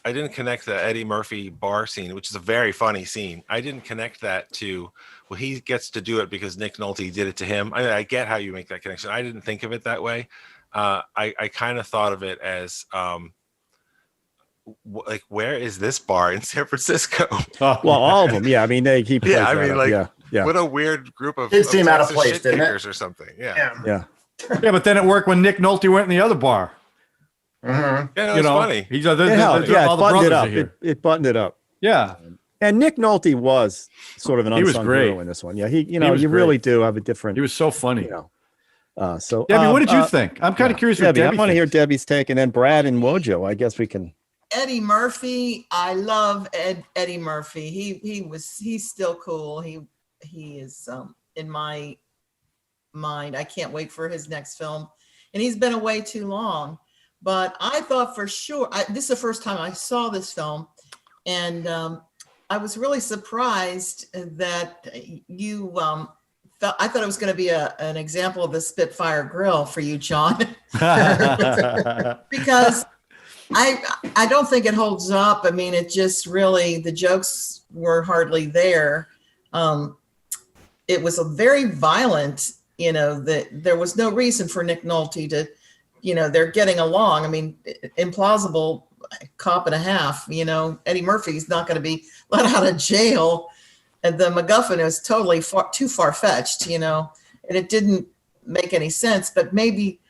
Eddie Murphy bar scene, which is a very funny scene. I didn't connect that to, well, he gets to do it because Nick Nolte did it to him. I get how you make that connection. I didn't think of it that way. I kind of thought of it as like, where is this bar in San Francisco? Well, all of them. Yeah, I mean, he plays I that mean, up. like, yeah. what a weird group of Did seem out of Texas place, shit didn't it? kickers or something. Yeah. Yeah. Yeah, but then it worked when Nick Nolte went in the other bar. Yeah, no, it's funny. He's It helped. Yeah, all it the buttoned it brothers up. are here. It buttoned it up. Yeah. And Nick Nolte was sort of an He was unsung great. hero in this one. Yeah, you was really great. do have a different. He was so funny. So Debbie, what did you think? I'm kind of curious what Debbie, I Debbie want to hear thinks. Debbie's take, and then Brad and Wojo. I guess we can. Eddie Murphy, I love Eddie Murphy. He's still cool. He is in my mind. I can't wait for his next film, and he's been away too long. But I thought for sure this is the first time I saw this film, and I was really surprised that you I thought it was going to be an example of the Spitfire Grill for you, John, because I don't think it holds up. I mean, it just really, the jokes were hardly there. It was a very violent, there was no reason for Nick Nolte to, they're getting along. I mean, implausible cop and a half, Eddie Murphy's not going to be let out of jail. And the MacGuffin is totally too far-fetched, and it didn't make any sense. But maybe,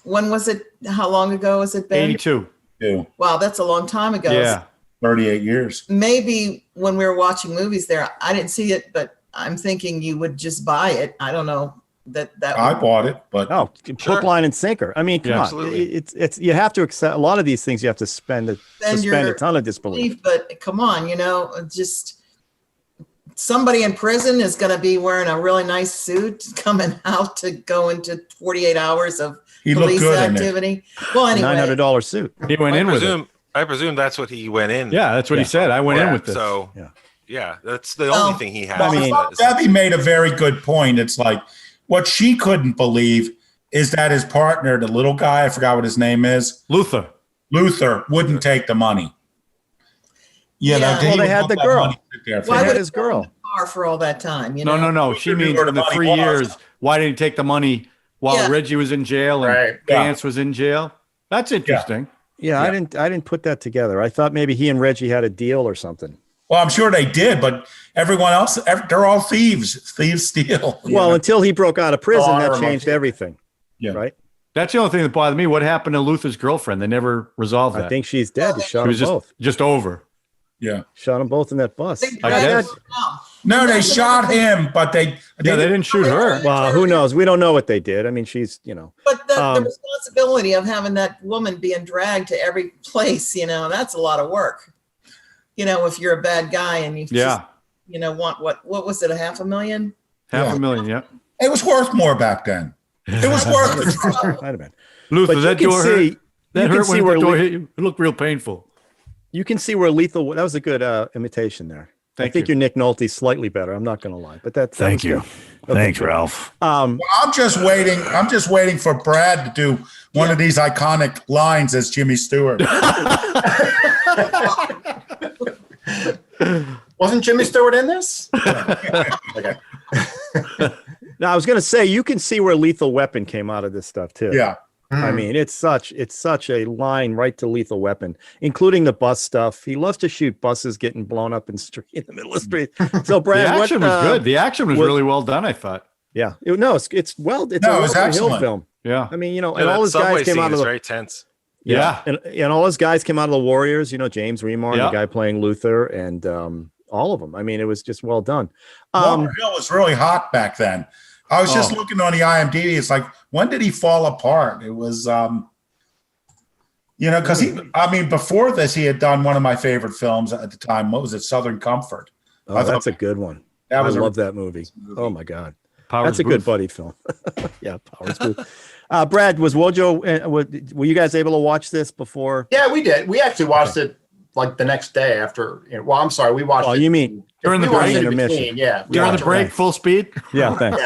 when was it? How long ago has it been? 82. Yeah. Wow, that's a long time ago. Yeah. 38 years. Maybe when we were watching movies there, I didn't see it, but I'm thinking you would just buy it. I don't know that I bought it, but hook, line, and sinker. I mean, come on, absolutely. it's you have to accept a lot of these things. You have to suspend a ton of disbelief. But come on, just somebody in prison is going to be wearing a really nice suit coming out to go into 48 hours of police activity. Well, anyway, $900 suit. He went in with it. I presume that's what he went in. Yeah, that's what he said. I went in with this. So yeah, that's the only thing he has. I mean, Debbie made a very good point. It's like what she couldn't believe is that his partner, the little guy, I forgot what his name is, Luther, wouldn't take the money. Well, they had the girl. Why They had would his girl. car for all that time? No. She means in the 3 years. Why didn't he take the money while Reggie was in jail and Gantz was in jail? That's interesting. Yeah, I didn't put that together. I thought maybe he and Reggie had a deal or something. Well, I'm sure they did, but everyone else, they're all thieves. Thieves steal. Well, until he broke out of prison, that changed everything. Yeah. Right? That's the only thing that bothered me. What happened to Luther's girlfriend? They never resolved that. I think she's dead. They shot It was them both. just over. Yeah. Shot them both in that bus. I guess. No, they shot him, but they didn't shoot her. Well, who knows? We don't know what they did. I mean, she's, But the responsibility of having that woman being dragged to every place, that's a lot of work. If you're a bad guy and you just, want what was it, $500,000? $500,000, yeah. It was worth more back then. It was worth it. Might have been. Luther, But that you can door see- hurt. That you can hurt see when where the door Le- hit you. It looked real painful. You can see where Lethal. That was a good imitation there. I think your Nick Nolte's slightly better. I'm not going to lie, but Thank you. Thanks, Ralph. I'm just waiting for Brad to do one of these iconic lines as Jimmy Stewart. Wasn't Jimmy Stewart in this? Okay. Now I was going to say you can see where Lethal Weapon came out of this stuff too. Yeah. I mean, it's such a line right to Lethal Weapon, including the bus stuff. He loves to shoot buses getting blown up in the middle of the street. So, Brad, The action was good. The action was really well done, I thought. Yeah, it's a Wilbur Hill excellent film. Yeah, I mean, and that all his subway guys came scene out of is the very tense. Yeah. And all his guys came out of the Warriors. James Remar, the guy playing Luther, and all of them. I mean, it was just well done. Wilbur Hill was really hot back then. I was just looking on the IMDb. It's like, when did he fall apart? It was You know, because before this, he had done one of my favorite films at the time. What was it? Southern Comfort. Oh, that's a good one. I love that movie. Oh my God. That's a good buddy film. Yeah, Powers Booth. Brad, was Wojo? Were you guys able to watch this before? Yeah, we did. We actually watched it like the next day after. Well, I'm sorry, we watched. Oh, it. you mean during the break? Intermission? Yeah, during the break, full speed. Yeah, thanks.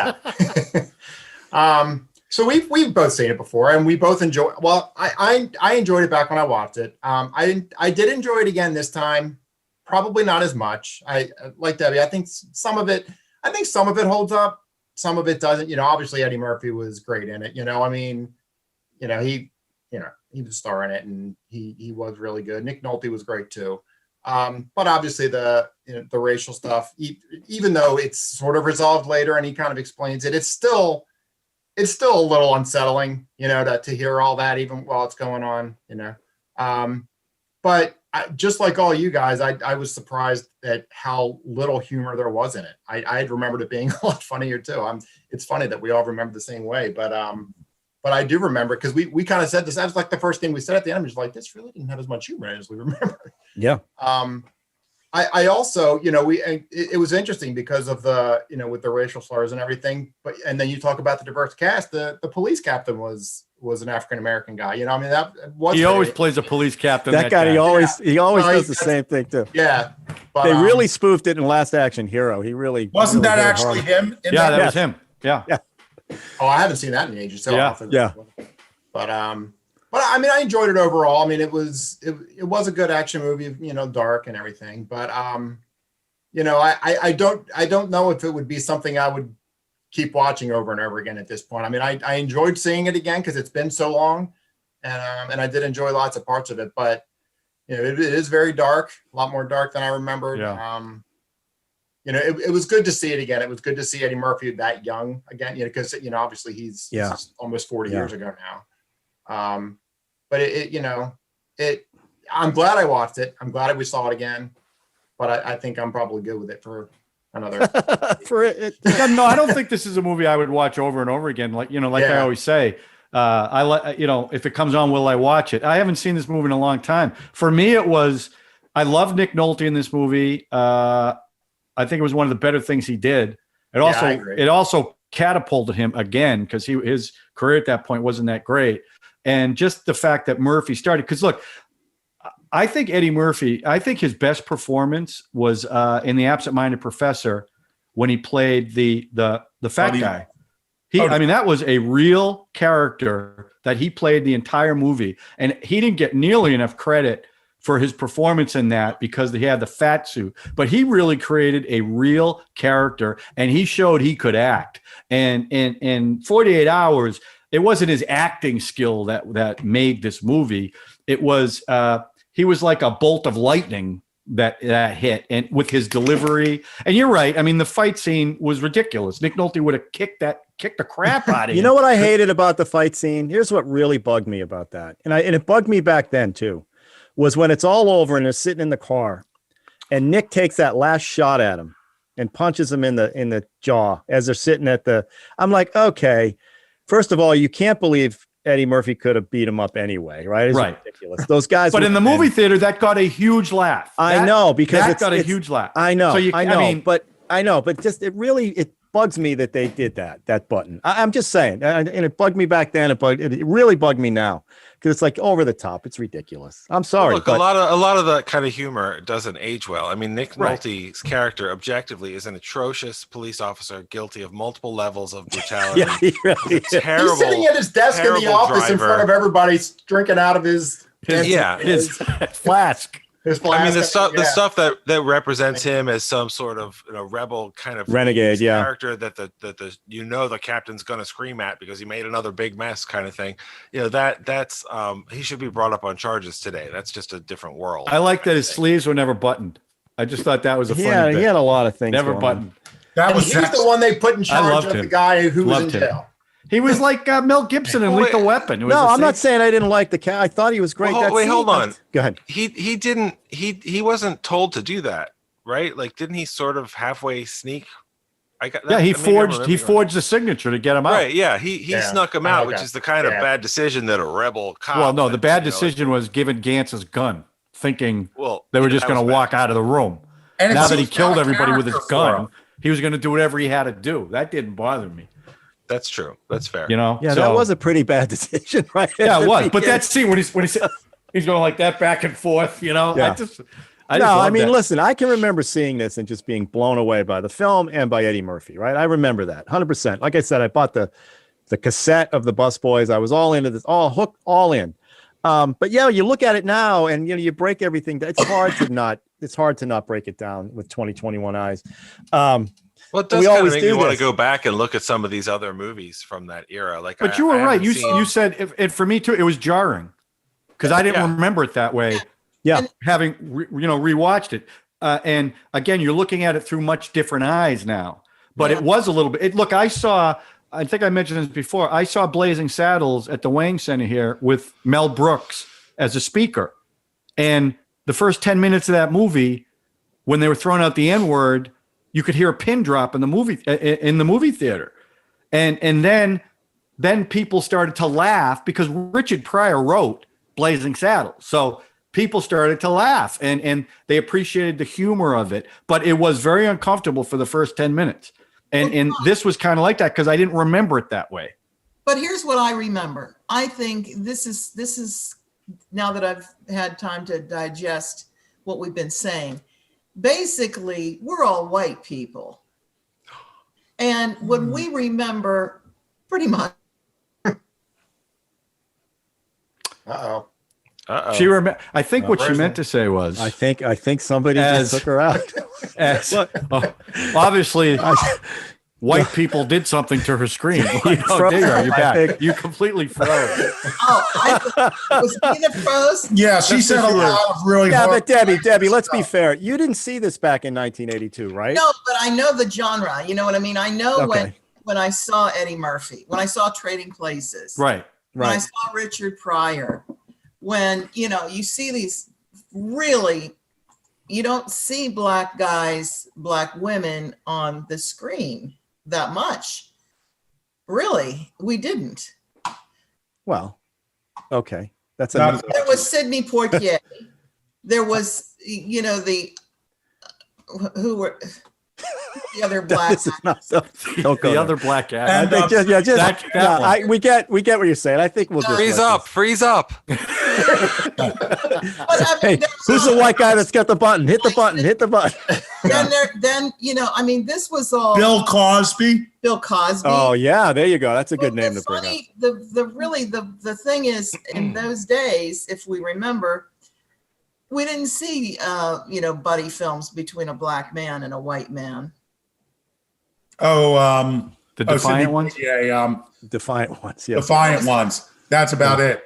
Yeah. So we've both seen it before, and we both enjoy. Well, I enjoyed it back when I watched it. I did enjoy it again this time. Probably not as much. I like Debbie. I think some of it holds up. Some of it doesn't. You know, obviously Eddie Murphy was great in it. You know, I mean, you know, he was a star in it, and he was really good. Nick Nolte was great too. But obviously the racial stuff, even though it's sort of resolved later, and he kind of explains it, it's still a little unsettling, you know, to hear all that even while it's going on, you know. But just like all you guys, I was surprised at how little humor there was in it. I had remembered it being a lot funnier too. It's funny that we all remember the same way, but I do remember, because we kind of said this. That was like the first thing we said at the end. Was like, this really didn't have as much humor as we remember. Yeah. I also, you know, it was interesting because of the, you know, with the racial slurs and everything. And then you talk about the diverse cast. The police captain was an African American guy. You know, I mean, that was he always plays a police captain. That guy, he always does the same thing too. Yeah, but, they really spoofed it in Last Action Hero. He really wasn't that actually him? Yeah, that was him. Yeah. Oh, I haven't seen that in ages. So yeah. But I mean, I enjoyed it overall. I mean, it was a good action movie, you know, dark and everything. But you know, I don't know if it would be something I would keep watching over and over again at this point. I mean, I enjoyed seeing it again because it's been so long, and I did enjoy lots of parts of it. But you know, it is very dark, a lot more dark than I remembered. Yeah. You know, it was good to see it again. It was good to see Eddie Murphy that young again, you know, because, you know, obviously he's almost 40 years ago now. But you know, I'm glad I watched it. I'm glad we saw it again, but I think I'm probably good with it for another. No, I don't think this is a movie I would watch over and over again. Like, you know, like I always say, I like, you know, if it comes on, will I watch it? I haven't seen this movie in a long time. For me, I love Nick Nolte in this movie. I think it was one of the better things he did. It also catapulted him again, because his career at that point wasn't that great. And just the fact that Murphy started, because look, I think Eddie Murphy, I think his best performance was in The Absent-Minded Professor, when he played the fat guy. I mean, that was a real character that he played the entire movie, and he didn't get nearly enough credit for his performance in that because he had the fat suit. But he really created a real character, and he showed he could act. And in 48 Hours, it wasn't his acting skill that made this movie. It was he was like a bolt of lightning that hit, and with his delivery. And you're right. I mean, the fight scene was ridiculous. Nick Nolte would have kicked the crap out of him. You know what I hated about the fight scene? Here's what really bugged me about that, and it bugged me back then too, was when it's all over and they're sitting in the car, and Nick takes that last shot at him and punches him in the jaw as they're sitting at the. I'm like, okay. First of all, you can't believe Eddie Murphy could have beat him up anyway, right? It's ridiculous. Those guys. But in the movie theater, that got a huge laugh. I know, because it got a huge laugh. I know. So I know, but just it bugs me that they did that button. I'm just saying, and it bugged me back then. It really bugged me now, because it's like over the top. It's ridiculous. I'm sorry. Look, a lot of that kind of humor doesn't age well. I mean, Nick Nolte's character objectively is an atrocious police officer guilty of multiple levels of brutality. Yeah, he really is. He's sitting at his desk in the office in front of everybody, drinking out of his flask. I mean, the stuff that represents him as some sort of rebel kind of renegade, character that the captain's going to scream at because he made another big mess, kind of thing. You know, that's he should be brought up on charges today. That's just a different world. I like that his sleeves were never buttoned. I just thought that was a funny bit. He had a lot of things never buttoned. He's the one they put in charge of the guy who was in jail. He was like Mel Gibson in Lethal Weapon. No, I'm not saying I didn't like the cat. I thought he was great. Hold on. Go ahead. He wasn't told to do that, right? Like, didn't he sort of halfway sneak He forged the signature to get him out. Right. Yeah. He snuck him out, which is the kind of bad decision that a rebel cop. Well, no, the bad decision was giving Gantz's gun, thinking they were just going to walk out of the room. And now that he killed everybody with his gun, he was going to do whatever he had to do. That didn't bother me. That's true. That's fair. Yeah, that was a pretty bad decision, right? Yeah, it was. But that scene when he's going like that back and forth, Yeah. I mean, listen, I can remember seeing this and just being blown away by the film and by Eddie Murphy, right? I remember that 100%. Like I said, I bought the cassette of the Bus Boys. I was all into this, all hooked, all in. But yeah, you look at it now and you break everything. It's hard to not break it down with 2021 eyes. Well, it does kind of make me want to go back and look at some of these other movies from that era. But you were right. You said, and for me too, it was jarring because I didn't remember it that way. Yeah, having rewatched it, and again, you're looking at it through much different eyes now. But it was a little bit. Look, I think I mentioned this before. I saw Blazing Saddles at the Wang Center here with Mel Brooks as a speaker, and the first 10 minutes of that movie, when they were throwing out the N-word, you could hear a pin drop in the movie theater, and then people started to laugh because Richard Pryor wrote Blazing Saddles, so people started to laugh and they appreciated the humor of it, but it was very uncomfortable for the first 10 minutes. And this was kind of like that because I didn't remember it that way. But here's what I remember. I think this is now that I've had time to digest what we've been saying. Basically, we're all white people. And when we remember pretty much. Uh-oh. I think what she meant to say was. I think somebody just took her out. Obviously, white people did something to her screen. There you are. You're back. You completely froze. Was he that froze? Yeah, she said a lot of really. Yeah, but Debbie, let's be fair. You didn't see this back in 1982, right? No, but I know the genre. You know what I mean? I know when I saw Eddie Murphy, when I saw Trading Places, right. When I saw Richard Pryor. When, you see these really, you don't see black guys, black women on the screen that much. Really, we didn't. Well, okay. That's there was Sidney Poitier. There was, who were the other black the other black guy. We get what you're saying. I think we'll just freeze up. Hey, who's the white guy that's got the button? Hit the button. Then this was all Bill Cosby. Oh yeah, there you go. That's a good name to bring up. The thing is, in those days, if we remember, we didn't see buddy films between a black man and a white man. The Defiant ones? Yeah, Defiant ones, yeah. Defiant ones. That's about it.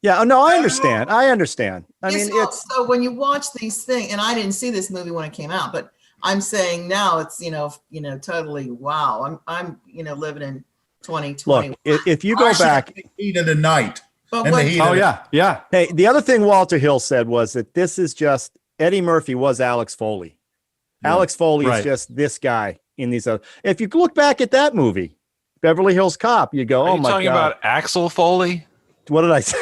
Yeah, no, I understand. I mean, so when you watch these things, and I didn't see this movie when it came out, but I'm saying now it's totally wow. I'm living in 2020. Look, if you go back, heat of the night. Yeah. Hey, the other thing Walter Hill said was that this is just Eddie Murphy was Alex Foley. Yeah. Alex Foley is just this guy in these other. If you look back at that movie, Beverly Hills Cop, you go, Are you talking about Axel Foley? What did I say?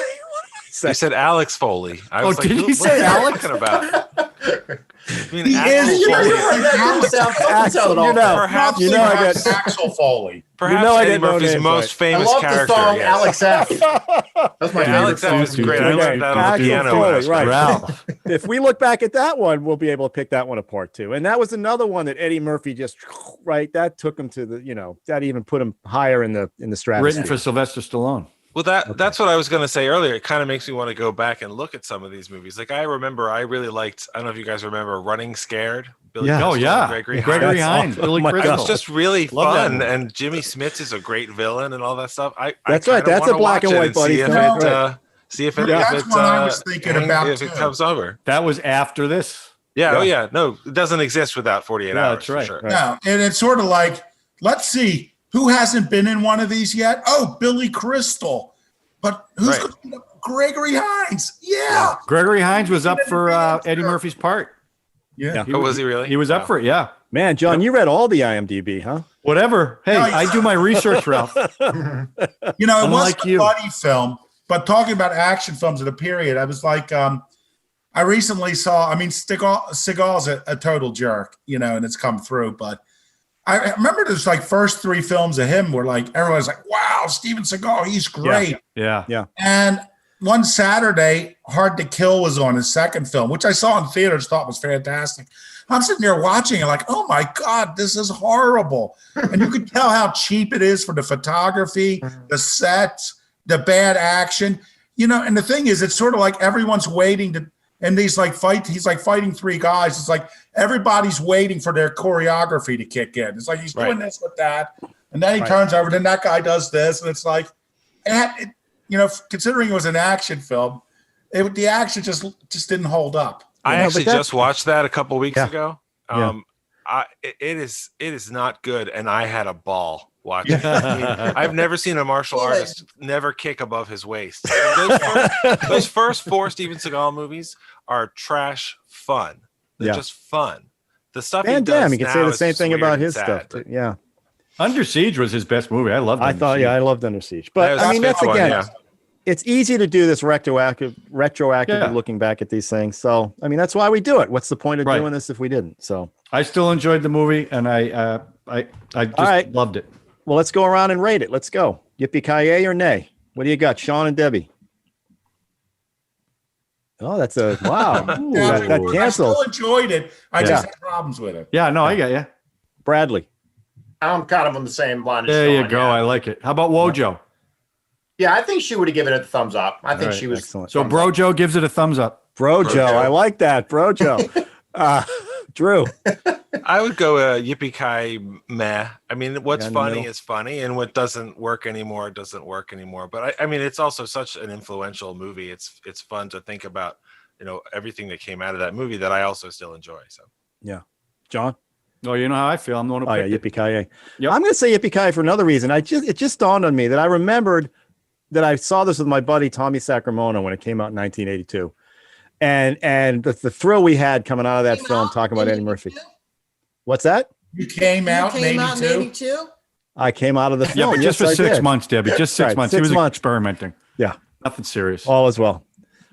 You said Alex Foley. I was did you say Alex? Talking about? I mean, Axel Foley. Perhaps Eddie Murphy's most famous character. I love the song Alex F. That's my Alex F is great. I learned that on the piano. Right. If we look back at that one, we'll be able to pick that one apart too. And that was another one that Eddie Murphy just that took him to the that even put him higher in the stratosphere. Written for Sylvester Stallone. Well, that's what I was going to say earlier. It kind of makes me want to go back and look at some of these movies. Like I remember, I really liked. I don't know if you guys remember Running Scared. Billy Crystal, Gregory Hines. Billy Crystal. It's just really fun, and Jimmy Smits is a great villain and all that stuff. That's right. That's a black and white buddy. See if it comes over. That was after this. Yeah. Oh yeah. No, it doesn't exist without 48 hours. That's right. Sure. No, and it's sort of like, let's see. Who hasn't been in one of these yet? Oh, Billy Crystal. But who's Gregory Hines? Yeah. Gregory Hines was up for Eddie Murphy's part. Yeah. Was he really? He was up for it. Yeah. Man, John, you read all the IMDb, huh? Whatever. Hey, I do my research, Ralph. You know, it was a buddy film, but talking about action films of the period, I was like, I recently saw, I mean, Seagal's a total jerk, you know, and it's come through, but I remember there's like first 3 films of him were like, everyone's like, wow, Steven Seagal, he's great. Yeah. And one Saturday, Hard to Kill was on his second film, which I saw in theaters, thought was fantastic. I'm sitting there watching it like, oh my God, this is horrible. And you could tell how cheap it is for the photography, the sets, the bad action. You know, and the thing is, it's sort of like everyone's waiting to, and he's like fighting 3 guys. It's like everybody's waiting for their choreography to kick in. It's like he's doing this with that. And then he turns over, then that guy does this. And it's like, you know, considering it was an action film, the action just didn't hold up. I actually just watched that a couple weeks ago. It is not good, and I had a ball watching it. I mean, I've never seen a martial artist never kick above his waist. Those first 4 Steven Seagal movies are trash fun. They're just fun. The stuff he does you can say the same thing about his stuff. Yeah. Under Siege was his best movie. I loved it. I loved Under Siege. But I mean, that's again, it's easy to do this retroactively looking back at these things. So, I mean, that's why we do it. What's the point of doing this if we didn't? So I still enjoyed the movie, and I just loved it. Well, let's go around and rate it. Let's go. Yippee-Ki-Yay or nay? What do you got, Sean and Debbie? Oh, that's a wow. Ooh, that cancels. I still enjoyed it. I just had problems with it. Yeah, no, I got you. Bradley. I'm kind of on the same line as There Sean, you go. I like it. How about Wojo? Yeah, I think she would have given it a thumbs up. I think she was excellent. So Brojo gives it a thumbs up. Brojo. I like that. Brojo. Drew. I would go Yippee-Ki-Yay meh. I mean, what's funny is funny, and what doesn't work anymore doesn't work anymore. But I mean, it's also such an influential movie. It's fun to think about, you know, everything that came out of that movie that I also still enjoy. So yeah, John. Oh, you know how I feel. I'm the one who picked it. Yippee-Ki-Yay. Yep. I'm going to say Yippee-Ki-Yay for another reason. It just dawned on me that I remembered that I saw this with my buddy Tommy Sacramone when it came out in 1982, and the thrill we had coming out of that film, talking about Eddie Murphy. What's that? You came out in 82? I came out of the film. Yeah, but just for 6 months, Debbie. Just 6 months. He was experimenting. Yeah. Nothing serious. All as well.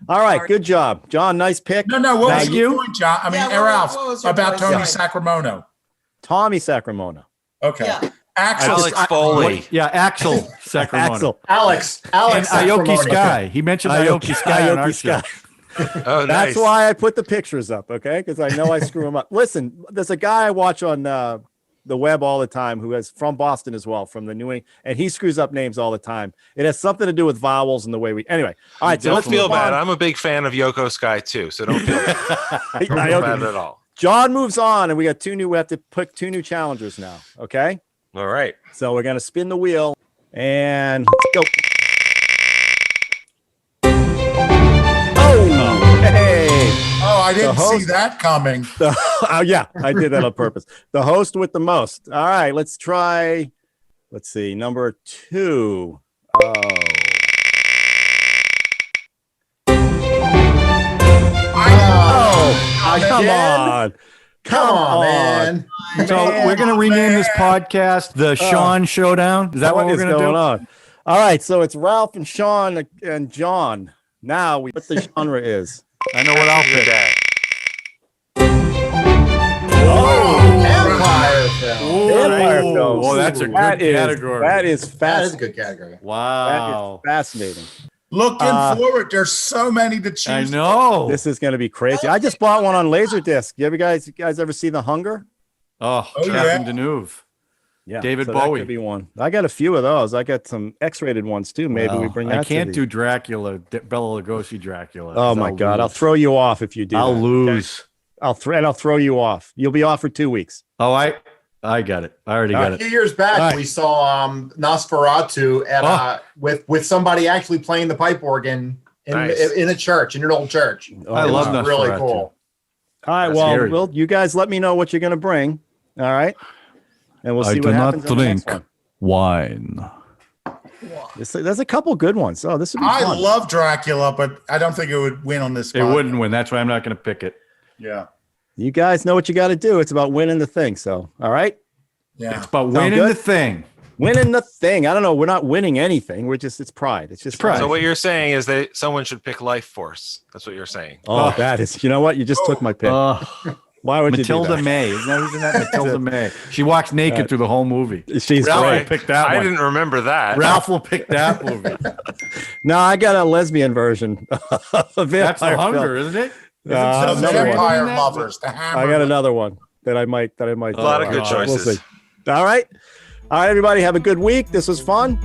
All right. Good job. John, nice pick. No. What was your point, John? I mean, Ralph, about Tony Sacramone. Tommy Sacramone. Okay. Yeah. Alex Foley. Axel Sacramone. Alex and Aoki Sky. He mentioned Aoki Sky on our show. Oh, nice. That's why I put the pictures up, okay? Because I know I screw them up. Listen, there's a guy I watch on the web all the time who is from Boston as well, from the New England, and he screws up names all the time. It has something to do with vowels and the way we. Anyway, all right. Don't feel bad. I'm a big fan of Yoko Sky too, so don't feel bad. Don't feel bad at all. John moves on, and we got we have to pick 2 new challengers now. Okay. All right. So we're gonna spin the wheel, and let's go. Hey! Oh, I didn't see that coming. Yeah, I did that on purpose. The host with the most. All right, let's try. Let's see, number 2. Oh. Come on, man. So we're going to rename this podcast the Sean Showdown. Is that what we're going to do? On? All right, so it's Ralph and Sean and John. Now what the genre is. I know what I'll pick. Empire film. Empire film. Oh, that's a good category. That is fascinating. That is a good category. Wow. That is fascinating. Looking forward. There's so many to choose. I know. This is going to be crazy. I just bought one on Laserdisc. You guys ever see The Hunger? Oh Captain Deneuve. Yeah, David so Bowie. That could be one. I got a few of those. I got some X-rated ones too. Maybe we bring that. I can't do Dracula, Bela Lugosi Dracula. Oh my God! I'll throw you off if you do. I'll lose. Okay? I'll throw you off. You'll be off for 2 weeks. Oh, I got it. I already got A it. few years back, we saw Nosferatu at with somebody actually playing the pipe organ in a church, in an old church. I love Nosferatu. Really cool. All right. Well, you guys let me know what you're going to bring. All right. And we'll see what happens. I do not drink wine. There's a couple good ones. Oh, this would be fun. I love Dracula, but I don't think it would win on this. It wouldn't win. That's why I'm not going to pick it. Yeah. You guys know what you got to do. It's about winning the thing. So, all right. Yeah. It's about winning the thing. Winning the thing. I don't know. We're not winning anything. It's pride. It's just pride. So what you're saying is that someone should pick Life Force. That's what you're saying. Oh, that is. You know what? You just took my pick. Why would Matilda you do that? May? Isn't that Matilda May? She walks naked through the whole movie. She's Ralph great. will pick that one. I didn't remember that. Ralph will pick that movie. No, I got a lesbian version. That's the Hunger, isn't it? The another Vampire one. Lovers, the Hammer. I got another one that I might. A lot of good choices. We'll see. All right, everybody, have a good week. This was fun,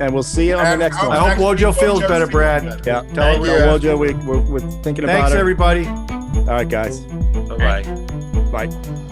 and we'll see you on the next one. I hope Wojo feels better, Brad. Yeah, tell Wojo we're thinking about it. Thanks, everybody. All right, guys. Bye-bye. Bye.